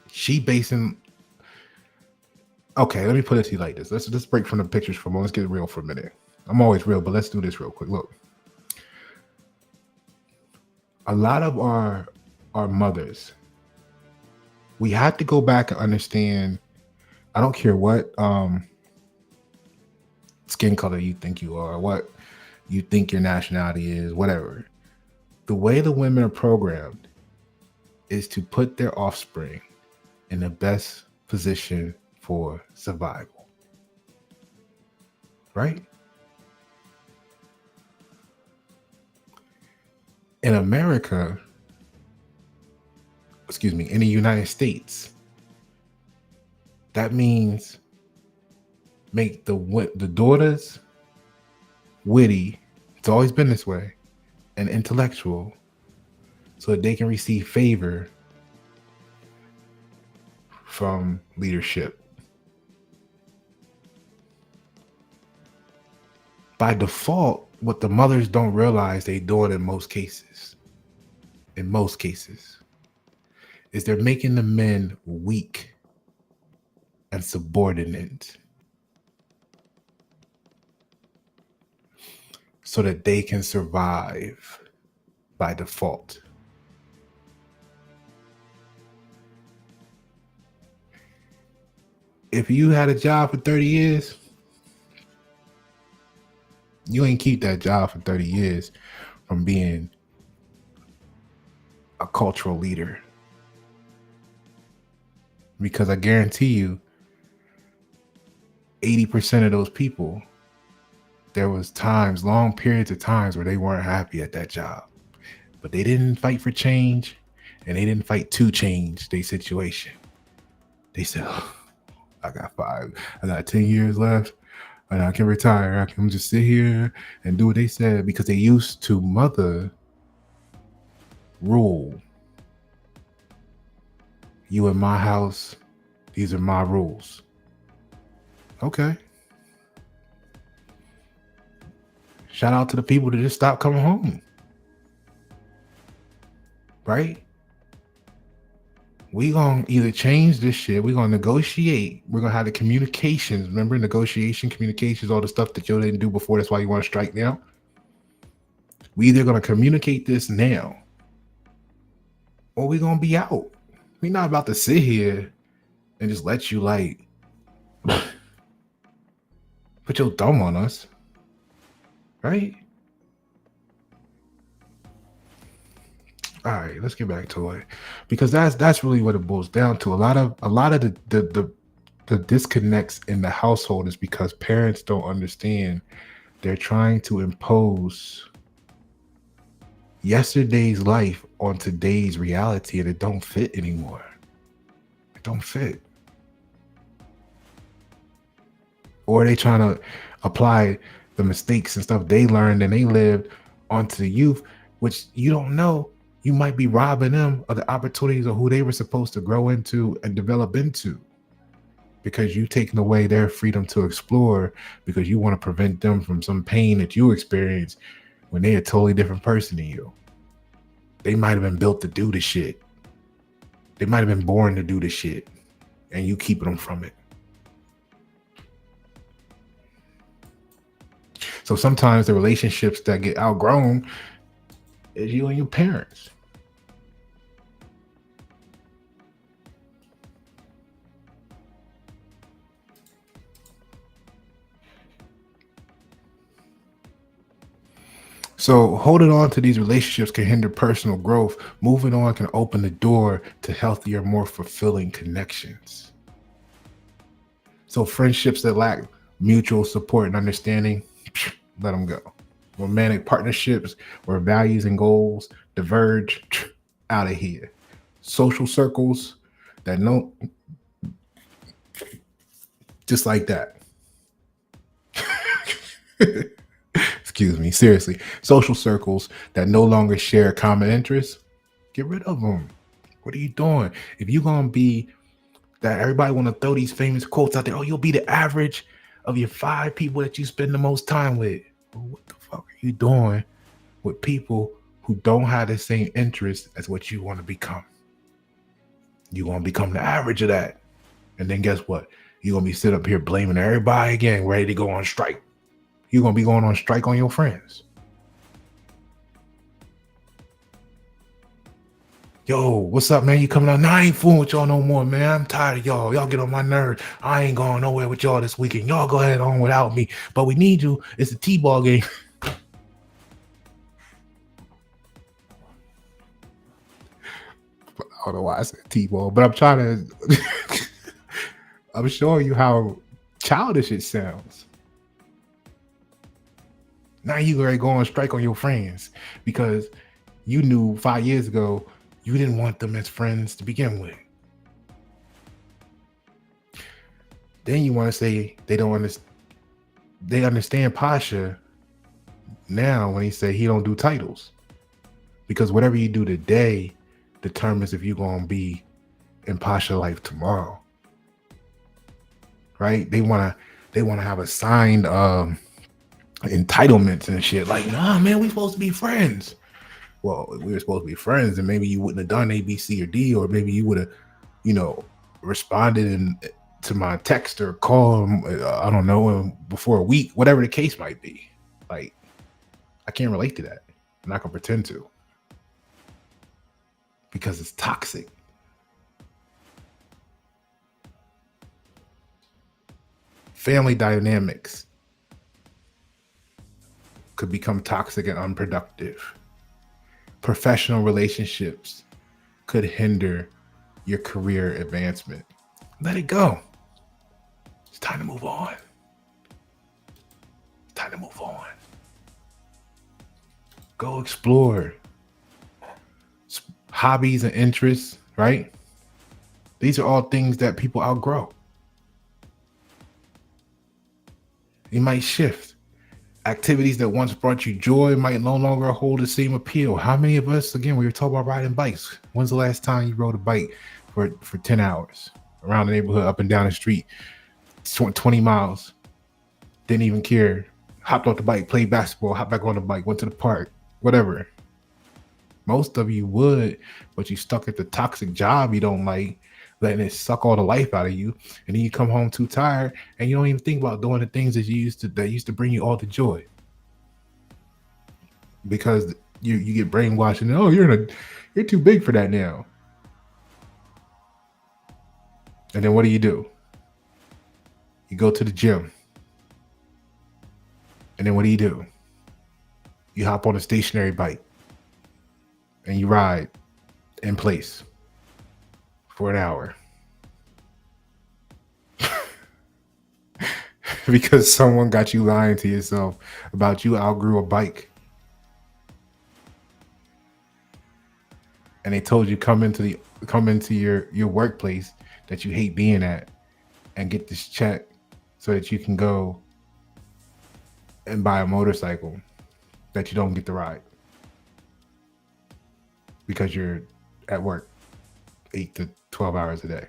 She basing. Okay, let me put it to you like this. Let's break from the pictures for a moment. Let's get real for a minute. I'm always real, but let's do this real quick. Look, a lot of our mothers, we had to go back and understand. I don't care what skin color you think you are, what you think your nationality is, whatever. The way the women are programmed is to put their offspring in the best position for survival, right? In America, excuse me, in the United States, that means make the daughters witty. It's always been this way, and intellectual, so that they can receive favor from leadership. By default, what the mothers don't realize they doing in most cases, is they're making the men weak and subordinate so that they can survive by default. If you had a job for 30 years, you ain't keep that job for 30 years from being a cultural leader. Because I guarantee you, 80% of those people, there was times, long periods of times where they weren't happy at that job. But they didn't fight for change, and they didn't fight to change their situation. They said, oh, I got 10 years left, and I can retire. I can just sit here and do what they said, because they used to mother rule. You in my house, these are my rules. Okay. Shout out to the people that just stopped coming home. Right? We gonna either change this shit, we're gonna negotiate, we're gonna have the communications. Remember, negotiation, communications, all the stuff that you didn't do before. That's why you want to strike now. We either gonna communicate this now, or we gonna be out. We're not about to sit here and just let you like put your thumb on us, right? All right, let's get back to it, because that's really what it boils down to. A lot of the disconnects in the household is because parents don't understand. They're trying to impose yesterday's life on today's reality, and it don't fit anymore. It don't fit. Or they trying to apply the mistakes and stuff they learned and they lived onto the youth, which you don't know. You might be robbing them of the opportunities of who they were supposed to grow into and develop into, because you taking away their freedom to explore, because you want to prevent them from some pain that you experience when they're a totally different person than you. They might have been built to do the shit. They might have been born to do the shit, and you keeping them from it. So sometimes the relationships that get outgrown is you and your parents. So holding on to these relationships can hinder personal growth. Moving on can open the door to healthier, more fulfilling connections. So friendships that lack mutual support and understanding, let them go. Romantic partnerships where values and goals diverge, out of here. Social circles that know, just like that. Excuse me. Seriously, social circles that no longer share common interests, get rid of them. What are you doing? If you're gonna be that everybody want to throw these famous quotes out there, oh, you'll be the average of your 5 people that you spend the most time with. Well, what the fuck are you doing with people who don't have the same interests as what you want to become? You want to become the average of that. And then guess what? You're going to be sitting up here blaming everybody again, ready to go on strike. You're going to be going on strike on your friends. Yo, what's up, man? You coming out? Nah, I ain't fooling with y'all no more, man. I'm tired of y'all. Y'all get on my nerves. I ain't going nowhere with y'all this weekend. Y'all go ahead on without me. But we need you. It's a T-ball game. I don't know why I said T-ball, but I'm trying to I'm showing you how childish it sounds. Now you ready to go on strike on your friends because you knew 5 years ago you didn't want them as friends to begin with. Then you want to say they don't understand. They understand Pasha now when he say he don't do titles, because whatever you do today determines if you're gonna be in Pasha life tomorrow. Right? They wanna have assigned entitlements and shit. Like, nah, man, we supposed to be friends. Well, we were supposed to be friends, and maybe you wouldn't have done A, B, C, or D, or maybe you would have, responded to my text or call. I don't know, before a week, whatever the case might be. Like, I can't relate to that. I'm not gonna pretend to, because it's toxic. Family dynamics could become toxic and unproductive. Professional relationships could hinder your career advancement. Let it go. It's time to move on. It's time to move on. Go explore hobbies and interests, right? These are all things that people outgrow. You might shift. Activities that once brought you joy might no longer hold the same appeal. How many of us, again, we were talking about riding bikes. When's the last time you rode a bike for 10 hours around the neighborhood, up and down the street, 20 miles? Didn't even care. Hopped off the bike, played basketball, hopped back on the bike, went to the park, whatever. Most of you would, but you stuck at the toxic job you don't like, letting it suck all the life out of you, and then you come home too tired, and you don't even think about doing the things that used to bring you all the joy, because you get brainwashed and, oh, you're too big for that now. And then what do? You go to the gym, and then what do? You hop on a stationary bike and you ride in place for an hour. Because someone got you lying to yourself about you outgrew a bike. And they told you come into your workplace that you hate being at and get this check so that you can go and buy a motorcycle that you don't get to ride because you're at work 8 to 12 hours a day.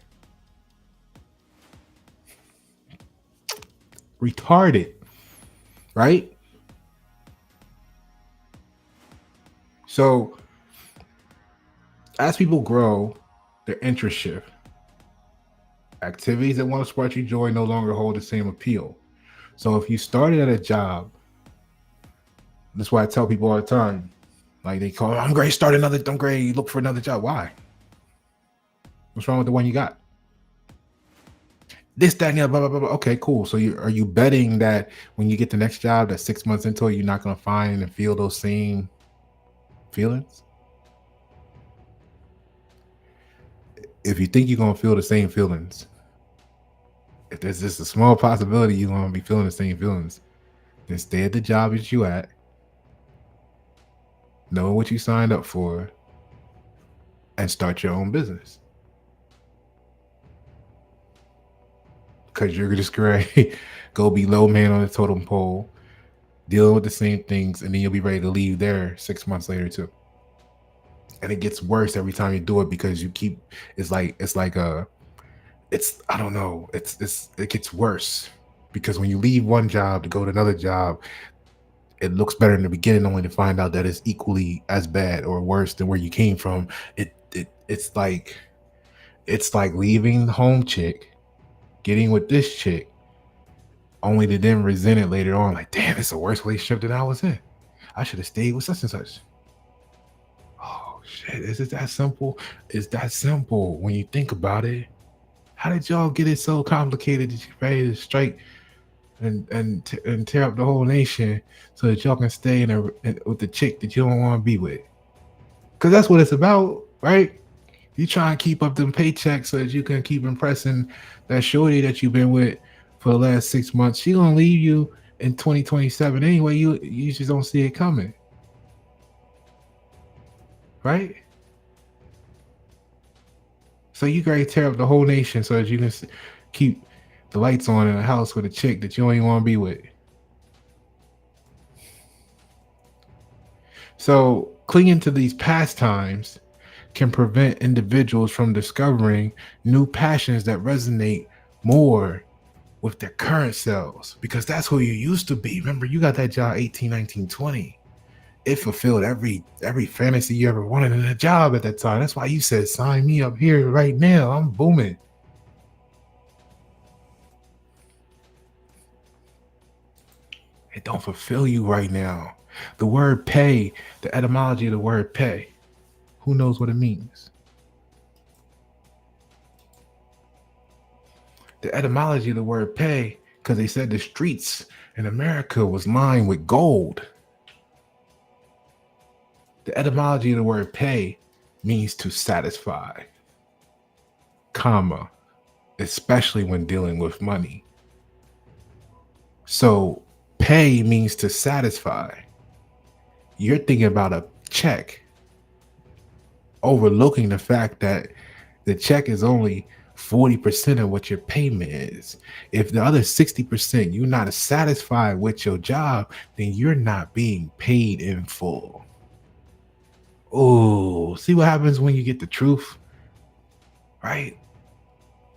Retarded, right? So as people grow, their interests shift. Activities that once brought you joy no longer hold the same appeal. So if you started at a job, that's why I tell people all the time, like, they call, I'm great, I'm great, look for another job. Why? What's wrong with the one you got? This, that, and the other, blah, blah, blah. Okay, cool. So are you betting that when you get the next job, that 6 months into it, you're not going to find and feel those same feelings? If you think you're going to feel the same feelings, if there's just a small possibility you're going to be feeling the same feelings, then stay at the job that you at, know what you signed up for, and start your own business. Because you're just going to go be low man on the totem pole dealing with the same things, and then you'll be ready to leave there 6 months later too. And it gets worse every time you do it because you keep. It's like a. It's I don't know. It gets worse because when you leave one job to go to another job, it looks better in the beginning, only to find out that it's equally as bad or worse than where you came from. It's like leaving the home chick, getting with this chick, only to then resent it later on. Like, damn, it's a worse relationship than I was in. I should have stayed with such and such. Oh shit, is it that simple? It's that simple when you think about it. How did y'all get it so complicated that you ready to strike and tear up the whole nation so that y'all can stay with the chick that you don't want to be with? Because that's what it's about, right? You try and keep up them paychecks so that you can keep impressing that shorty that you've been with for the last 6 months. She gonna leave you in 2027 anyway. You just don't see it coming, right? So you gotta tear up the whole nation so that you can keep the lights on in a house with a chick that you don't even want to be with. So clinging to these pastimes can prevent individuals from discovering new passions that resonate more with their current selves, because that's who you used to be. Remember, you got that job 18, 19, 20. It fulfilled every fantasy you ever wanted in a job at that time. That's why you said, sign me up here right now. I'm booming. It don't fulfill you right now. The word pay, the etymology of the word pay, who knows what it means? The etymology of the word pay, because they said the streets in America was lined with gold. The etymology of the word pay means to satisfy, comma, especially when dealing with money. So pay means to satisfy. You're thinking about a check, overlooking the fact that the check is only 40% of what your payment is. If the other 60% you're not satisfied with your job, then you're not being paid in full. Oh, see what happens when you get the truth, right?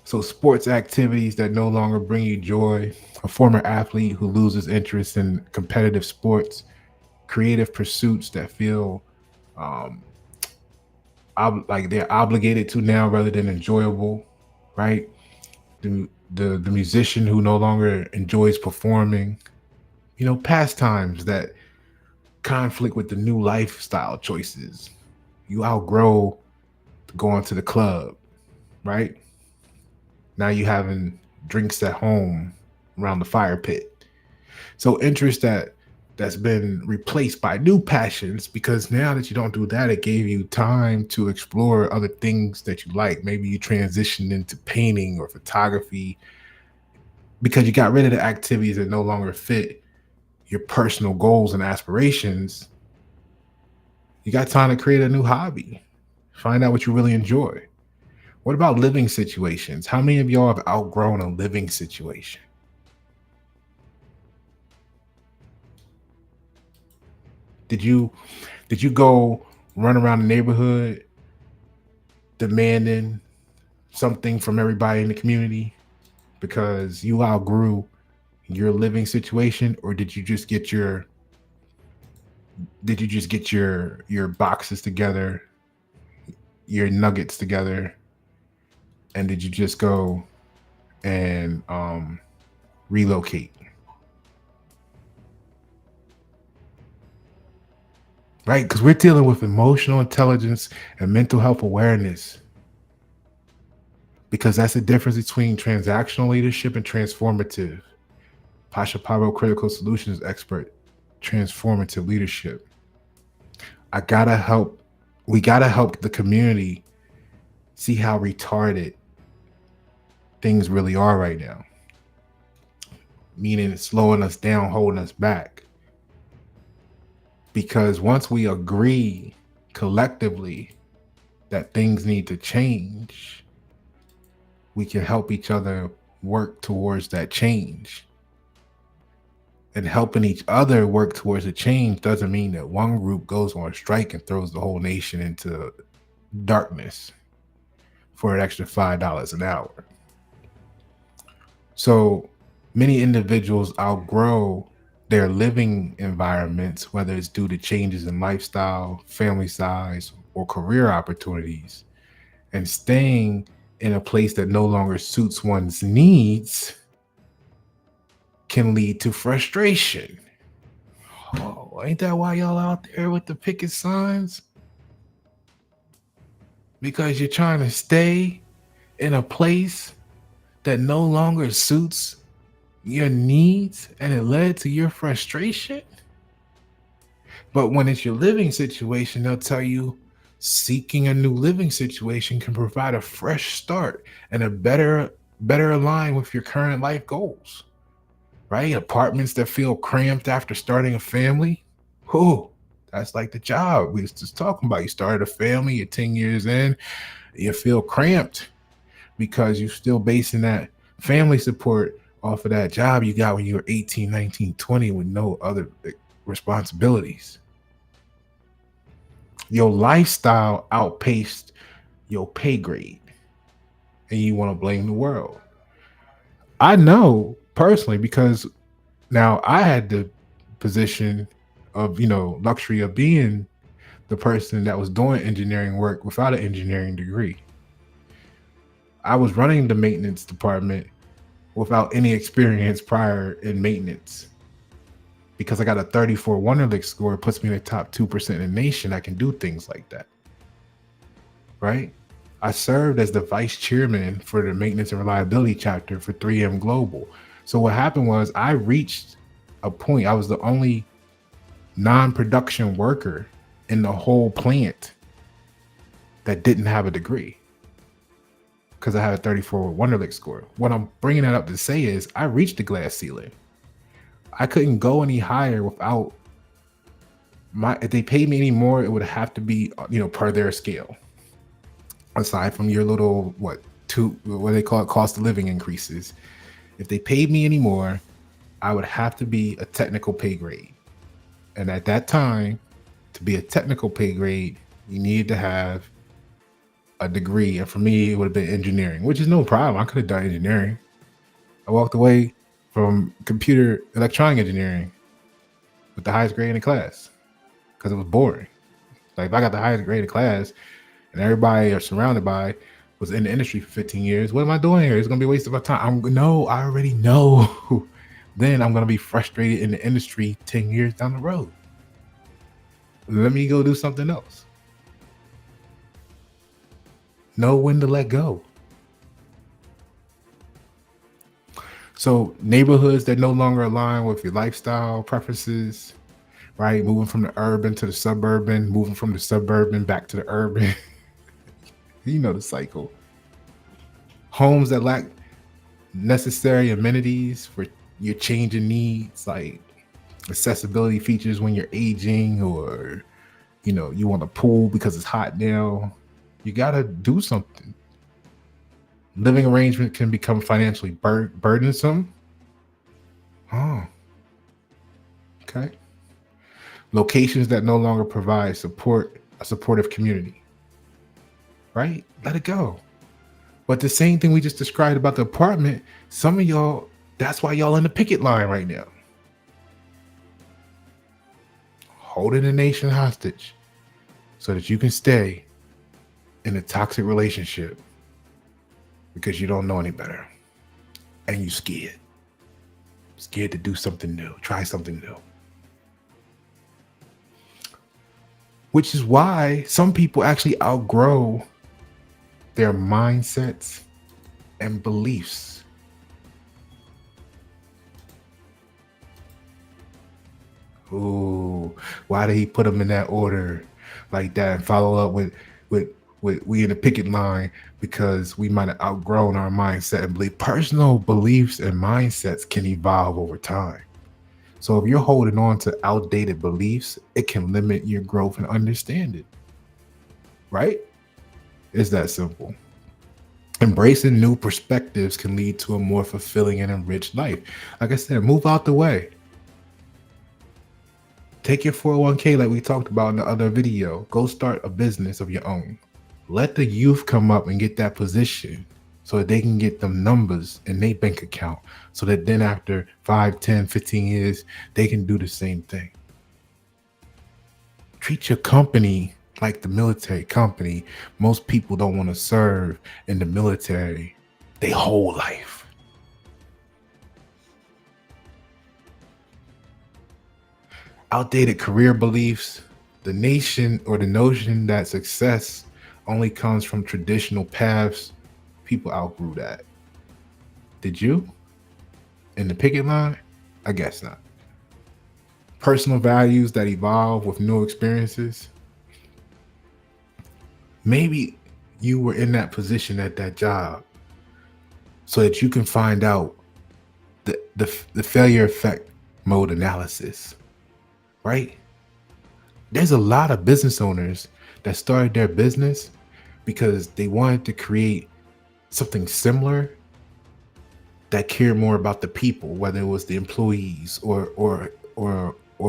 So sports activities that no longer bring you joy, a former athlete who loses interest in competitive sports, creative pursuits that feel um, like they're obligated to now rather than enjoyable, right? The musician who no longer enjoys performing, pastimes that conflict with the new lifestyle choices. You outgrow going to the club, right? Now you having drinks at home around the fire pit. So interest that's been replaced by new passions, because now that you don't do that, it gave you time to explore other things that you like. Maybe you transitioned into painting or photography because you got rid of the activities that no longer fit your personal goals and aspirations. You got time to create a new hobby, find out what you really enjoy. What about living situations? How many of y'all have outgrown a living situation? Did you go run around the neighborhood demanding something from everybody in the community because you outgrew your living situation, or did you just get your boxes together, your nuggets together, and did you just go and relocate? Right, because we're dealing with emotional intelligence and mental health awareness, because that's the difference between transactional leadership and transformative. Pasha Paroh, critical solutions expert, transformative leadership. I gotta help. We gotta help the community see how retarded things really are right now. Meaning it's slowing us down, holding us back. Because once we agree collectively that things need to change, we can help each other work towards that change. And helping each other work towards a change doesn't mean that one group goes on strike and throws the whole nation into darkness for an extra $5 an hour. So many individuals outgrow their living environments, whether it's due to changes in lifestyle, family size, or career opportunities, and staying in a place that no longer suits one's needs can lead to frustration. Oh, ain't that why y'all out there with the picket signs? Because you're trying to stay in a place that no longer suits your needs and it led to your frustration. But when it's your living situation, they'll tell you seeking a new living situation can provide a fresh start and a better align with your current life goals. Right? Apartments that feel cramped after starting a family. Whew, that's like the job we was just talking about. You started a family, you're 10 years in, you feel cramped because you're still basing that family support off of that job you got when you were 18, 19, 20 with no other responsibilities. Your lifestyle outpaced your pay grade and you want to blame the world. I know personally because now I had the position of, luxury of being the person that was doing engineering work without an engineering degree. I was running the maintenance department without any experience prior in maintenance. Because I got a 34 Wonderlic score, puts me in the top 2% in the nation. I can do things like that. Right? I served as the vice chairman for the maintenance and reliability chapter for 3M Global. So what happened was I reached a point, I was the only non-production worker in the whole plant that didn't have a degree because I had a 34 Wonderlic score. What I'm bringing that up to say is I reached the glass ceiling. I couldn't go any higher without if they paid me any more, it would have to be, per their scale. Aside from your little, what they call it, cost of living increases. If they paid me any more, I would have to be a technical pay grade. And at that time, to be a technical pay grade, you needed to have a degree. And for me, it would have been engineering, which is no problem. I could have done engineering. I walked away from computer electronic engineering with the highest grade in the class because it was boring. Like if I got the highest grade in class and everybody are surrounded by was in the industry for 15 years, what am I doing here? It's going to be a waste of my time. I already know. Then I'm going to be frustrated in the industry 10 years down the road. Let me go do something else. Know when to let go. So neighborhoods that no longer align with your lifestyle preferences, right? Moving from the urban to the suburban, moving from the suburban back to the urban. You know the cycle. Homes that lack necessary amenities for your changing needs, like accessibility features when you're aging, or you want a pool because it's hot now. You got to do something. Living arrangement can become financially burdensome. Oh, okay. Locations that no longer provide a supportive community. Right? Let it go. But the same thing we just described about the apartment, some of y'all, that's why y'all in the picket line right now. Holding the nation hostage so that you can stay in a toxic relationship because you don't know any better. And you scared. Scared to do something new. Try something new. Which is why some people actually outgrow their mindsets and beliefs. Ooh, why did he put them in that order like that and follow up with we in the picket line? Because we might have outgrown our mindset and belief. Personal beliefs and mindsets can evolve over time. So if you're holding on to outdated beliefs, it can limit your growth and understanding. Right? It's that simple. Embracing new perspectives can lead to a more fulfilling and enriched life. Like I said, move out the way. Take your 401k like we talked about in the other video. Go start a business of your own. Let the youth come up and get that position so that they can get them numbers in their bank account so that then after 5, 10, 15 years, they can do the same thing. Treat your company like the military company. Most people don't want to serve in the military their whole life. Outdated career beliefs, the nation or the notion that success only comes from traditional paths, people outgrew that. Did you? In the picket line? I guess not. Personal values that evolve with new experiences. Maybe you were in that position at that job so that you can find out the failure effect mode analysis, right? There's a lot of business owners that started their business because they wanted to create something similar that cared more about the people, whether it was the employees or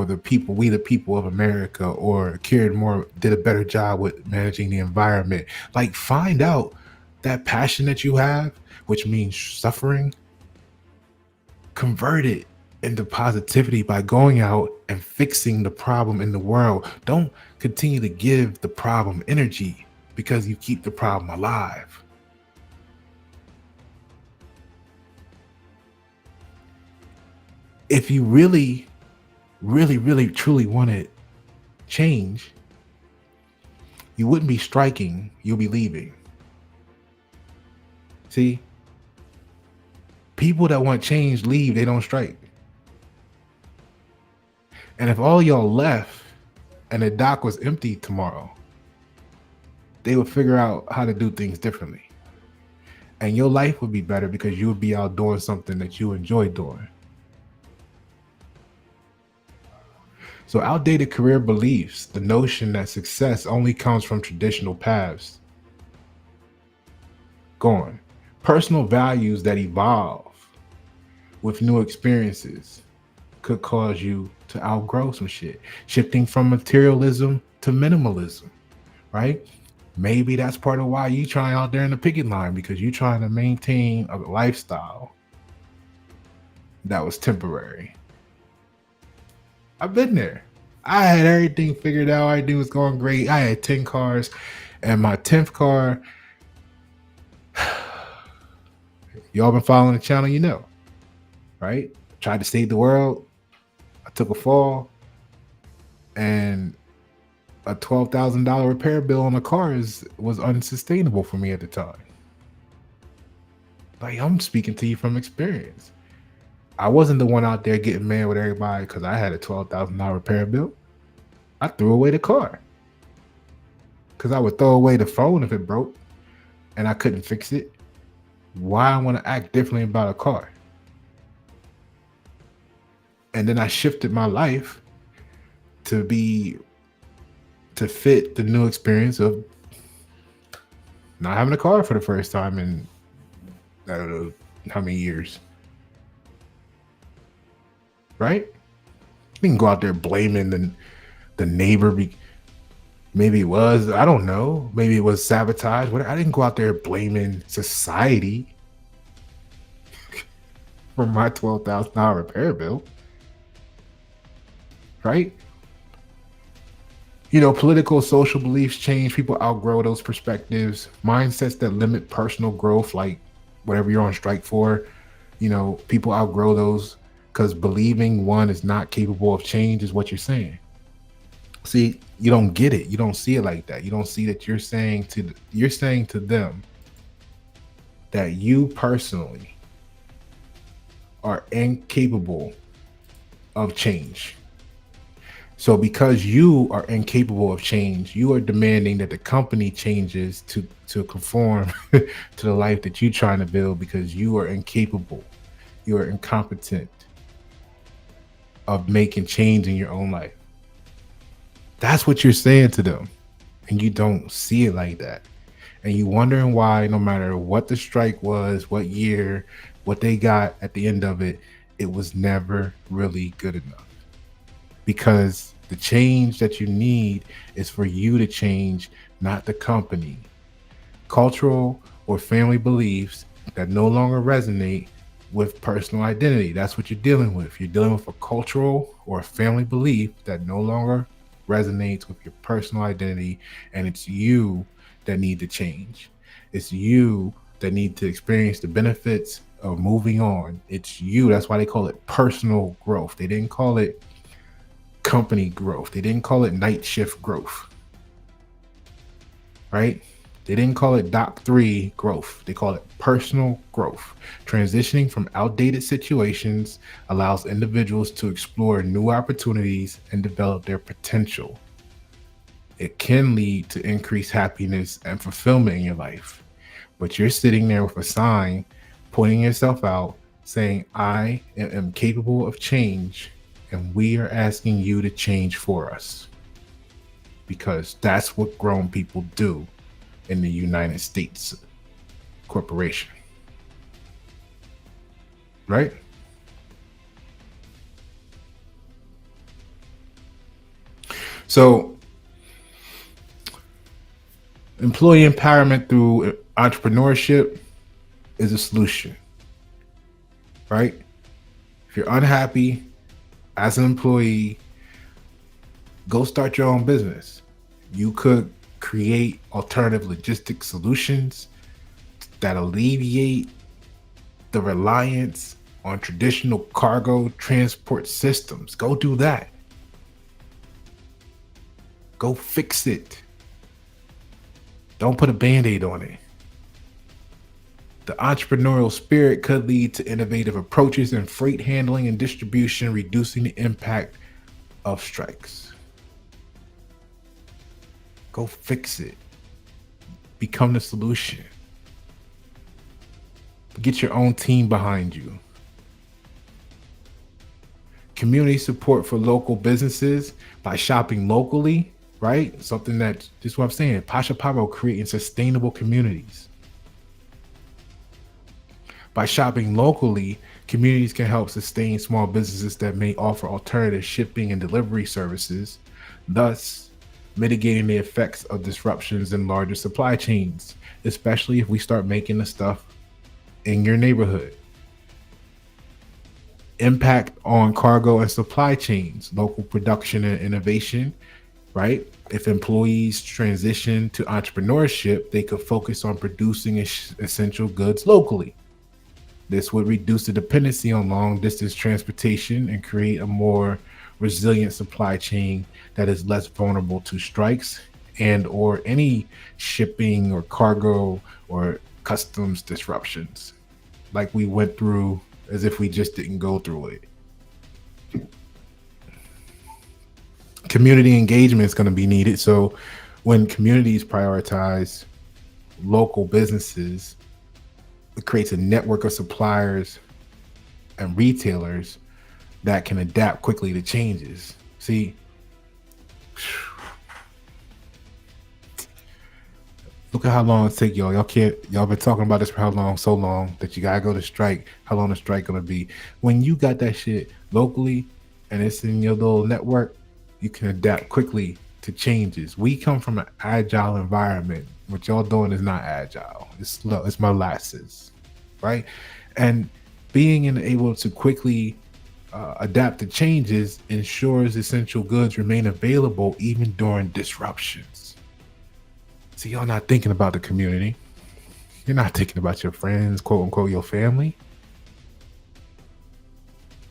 the people, we the people of America, or cared more, did a better job with managing the environment. Like, find out that passion that you have, which means suffering, convert it into positivity by going out and fixing the problem in the world. Don't continue to give the problem energy because you keep the problem alive. If you really, really, really, truly wanted change, you wouldn't be striking, you'll be leaving. See, people that want change leave, they don't strike. And if all y'all left and the dock was empty tomorrow, they would figure out how to do things differently. And your life would be better because you would be out doing something that you enjoy doing. So outdated career beliefs, the notion that success only comes from traditional paths, gone. Personal values that evolve with new experiences could cause you to outgrow some shit. Shifting from materialism to minimalism, right? Maybe that's part of why you trying out there in the picket line, because you trying to maintain a lifestyle that was temporary. I've been there. I had everything figured out. Everything was going great. I had 10 cars, and my 10th car, y'all been following the channel, you know, right? Tried to save the world. I took a fall, and a $12,000 repair bill on a car was unsustainable for me at the time. Like, I'm speaking to you from experience. I wasn't the one out there getting mad with everybody because I had a $12,000 repair bill. I threw away the car because I would throw away the phone if it broke and I couldn't fix it. Why I want to act differently about a car? And then I shifted my life to fit the new experience of not having a car for the first time in I don't know how many years. Right? You can go out there blaming the neighbor. Maybe it was, I don't know. Maybe it was sabotage. I didn't go out there blaming society for my $12,000 repair bill. Right? You know, political, social beliefs change. People outgrow those perspectives. Mindsets that limit personal growth, like whatever you're on strike for, you know, people outgrow those because believing one is not capable of change is what you're saying. See, you don't get it. You don't see it like that. You don't see that you're saying to them that you personally are incapable of change. So because you are incapable of change, you are demanding that the company changes to conform to the life that you're trying to build because you are incapable. You are incompetent of making change in your own life. That's what you're saying to them. And you don't see it like that. And you wondering why, no matter what the strike was, what year, what they got at the end of it, it was never really good enough. Because The change that you need is for you to change, not the company. Cultural or family beliefs that no longer resonate with personal identity. That's what you're dealing with. You're dealing with a cultural or a family belief that no longer resonates with your personal identity, and it's you that need to change. It's you that need to experience the benefits of moving on. It's you. That's why they call it personal growth. They didn't call it company growth. They didn't call it night shift growth, right? They didn't call it Doc 3 growth. They call it personal growth. Transitioning from outdated situations allows individuals to explore new opportunities and develop their potential. It can lead to increased happiness and fulfillment in your life. But you're sitting there with a sign pointing yourself out saying, I am capable of change, and we are asking you to change for us. Because that's what grown people do in the United States corporation. Right? So, employee empowerment through entrepreneurship is a solution, right? If you're unhappy as an employee, go start your own business. You could create alternative logistics solutions that alleviate the reliance on traditional cargo transport systems. Go do that. Go fix it. Don't put a band-aid on it. The entrepreneurial spirit could lead to innovative approaches in freight handling and distribution, reducing the impact of strikes. Go fix it. Become the solution. Get your own team behind you. Community support for local businesses by shopping locally, right? Something that, just what I'm saying, Pasha Paroh creating sustainable communities. By shopping locally, communities can help sustain small businesses that may offer alternative shipping and delivery services, thus mitigating the effects of disruptions in larger supply chains, especially if we start making the stuff in your neighborhood. Impact on cargo and supply chains, local production and innovation, right? If employees transition to entrepreneurship, they could focus on producing essential goods locally. This would reduce the dependency on long distance transportation and create a more resilient supply chain that is less vulnerable to strikes and or any shipping or cargo or customs disruptions like we went through, as if we just didn't go through it. Community engagement is going to be needed. So when communities prioritize local businesses, it creates a network of suppliers and retailers that can adapt quickly to changes. See, look at how long it take y'all. Y'all been talking about this for how long? So long that you gotta go to strike. How long the strike gonna be? When you got that shit locally and it's in your little network, you can adapt quickly to changes. We come from an agile environment. What y'all doing is not agile. It's slow. It's molasses, right? And being able to quickly adapt to changes ensures essential goods remain available even during disruptions. See, y'all not thinking about the community. You're not thinking about your friends, quote unquote, your family.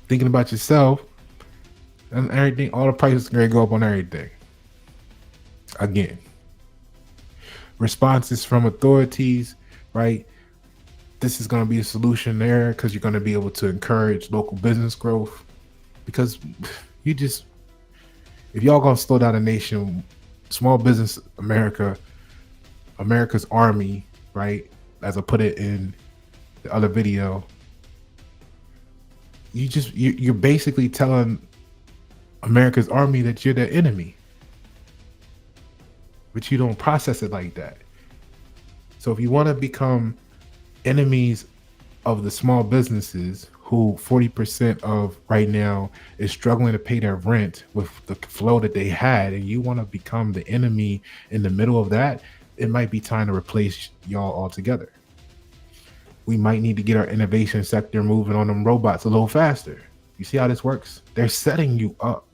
Thinking about yourself and everything. All the prices are going to go up on everything. Again, responses from authorities, right? This is going to be a solution there because you're going to be able to encourage local business growth. Because if y'all going to slow down the nation, small business America's army, right? As I put it in the other video, you're basically telling America's army that you're their enemy, but you don't process it like that. So if you want to become enemies of the small businesses who 40% of right now is struggling to pay their rent with the flow that they had, and you want to become the enemy in the middle of that, it might be time to replace y'all altogether. We might need to get our innovation sector moving on them robots a little faster. You see how this works? They're setting you up.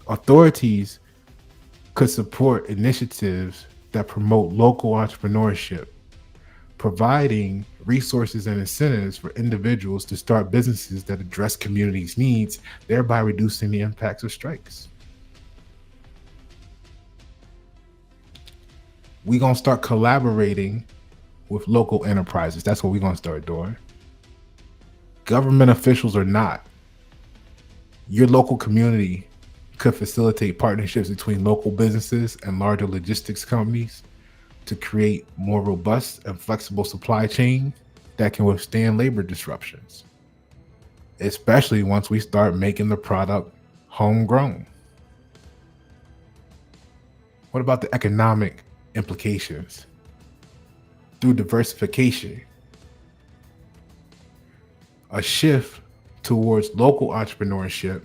Authorities could support initiatives that promote local entrepreneurship, providing resources and incentives for individuals to start businesses that address communities' needs, thereby reducing the impacts of strikes. We're going to start collaborating with local enterprises. That's what we're going to start doing. Government officials or not, your local community could facilitate partnerships between local businesses and larger logistics companies to create more robust and flexible supply chain that can withstand labor disruptions, especially once we start making the product homegrown. What about the economic implications? Through diversification, a shift towards local entrepreneurship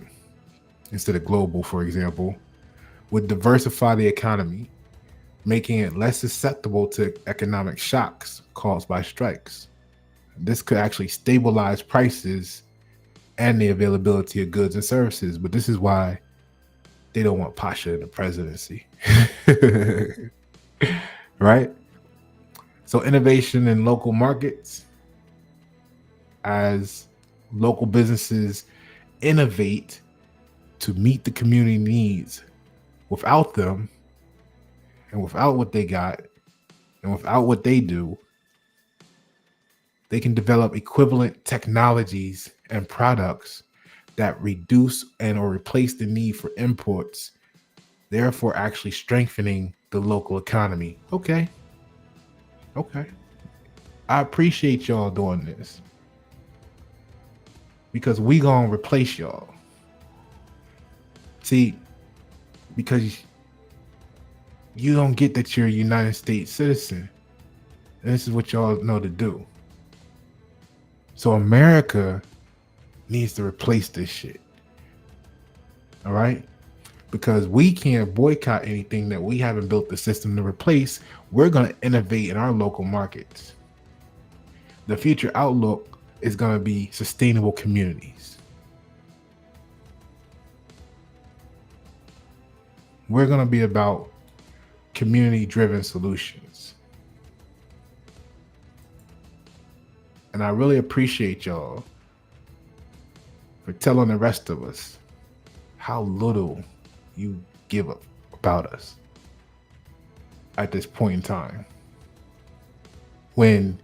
instead of global, for example, would diversify the economy, making it less susceptible to economic shocks caused by strikes. This could actually stabilize prices and the availability of goods and services, but this is why they don't want Pasha in the presidency. Right? So innovation in local markets, as local businesses innovate to meet the community needs. Without them, and without what they got, and without what they do, they can develop equivalent technologies and products that reduce and or replace the need for imports, therefore actually strengthening the local economy. Okay. I appreciate y'all doing this because we gonna replace y'all. See, because you don't get that you're a United States citizen. And this is what y'all know to do. So America needs to replace this shit. All right? Because we can't boycott anything that we haven't built the system to replace. We're going to innovate in our local markets. The future outlook is going to be sustainable communities. We're going to be about community-driven solutions. And I really appreciate y'all for telling the rest of us how little you give up about us at this point in time. When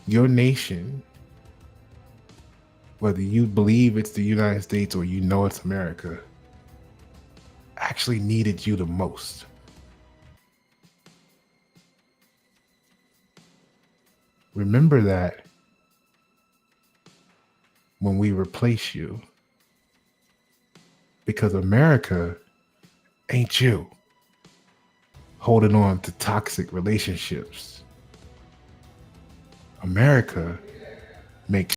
your nation, whether you believe it's the United States or you know it's America, actually needed you the most. Remember that when we replace you, because America ain't you holding on to toxic relationships. America makes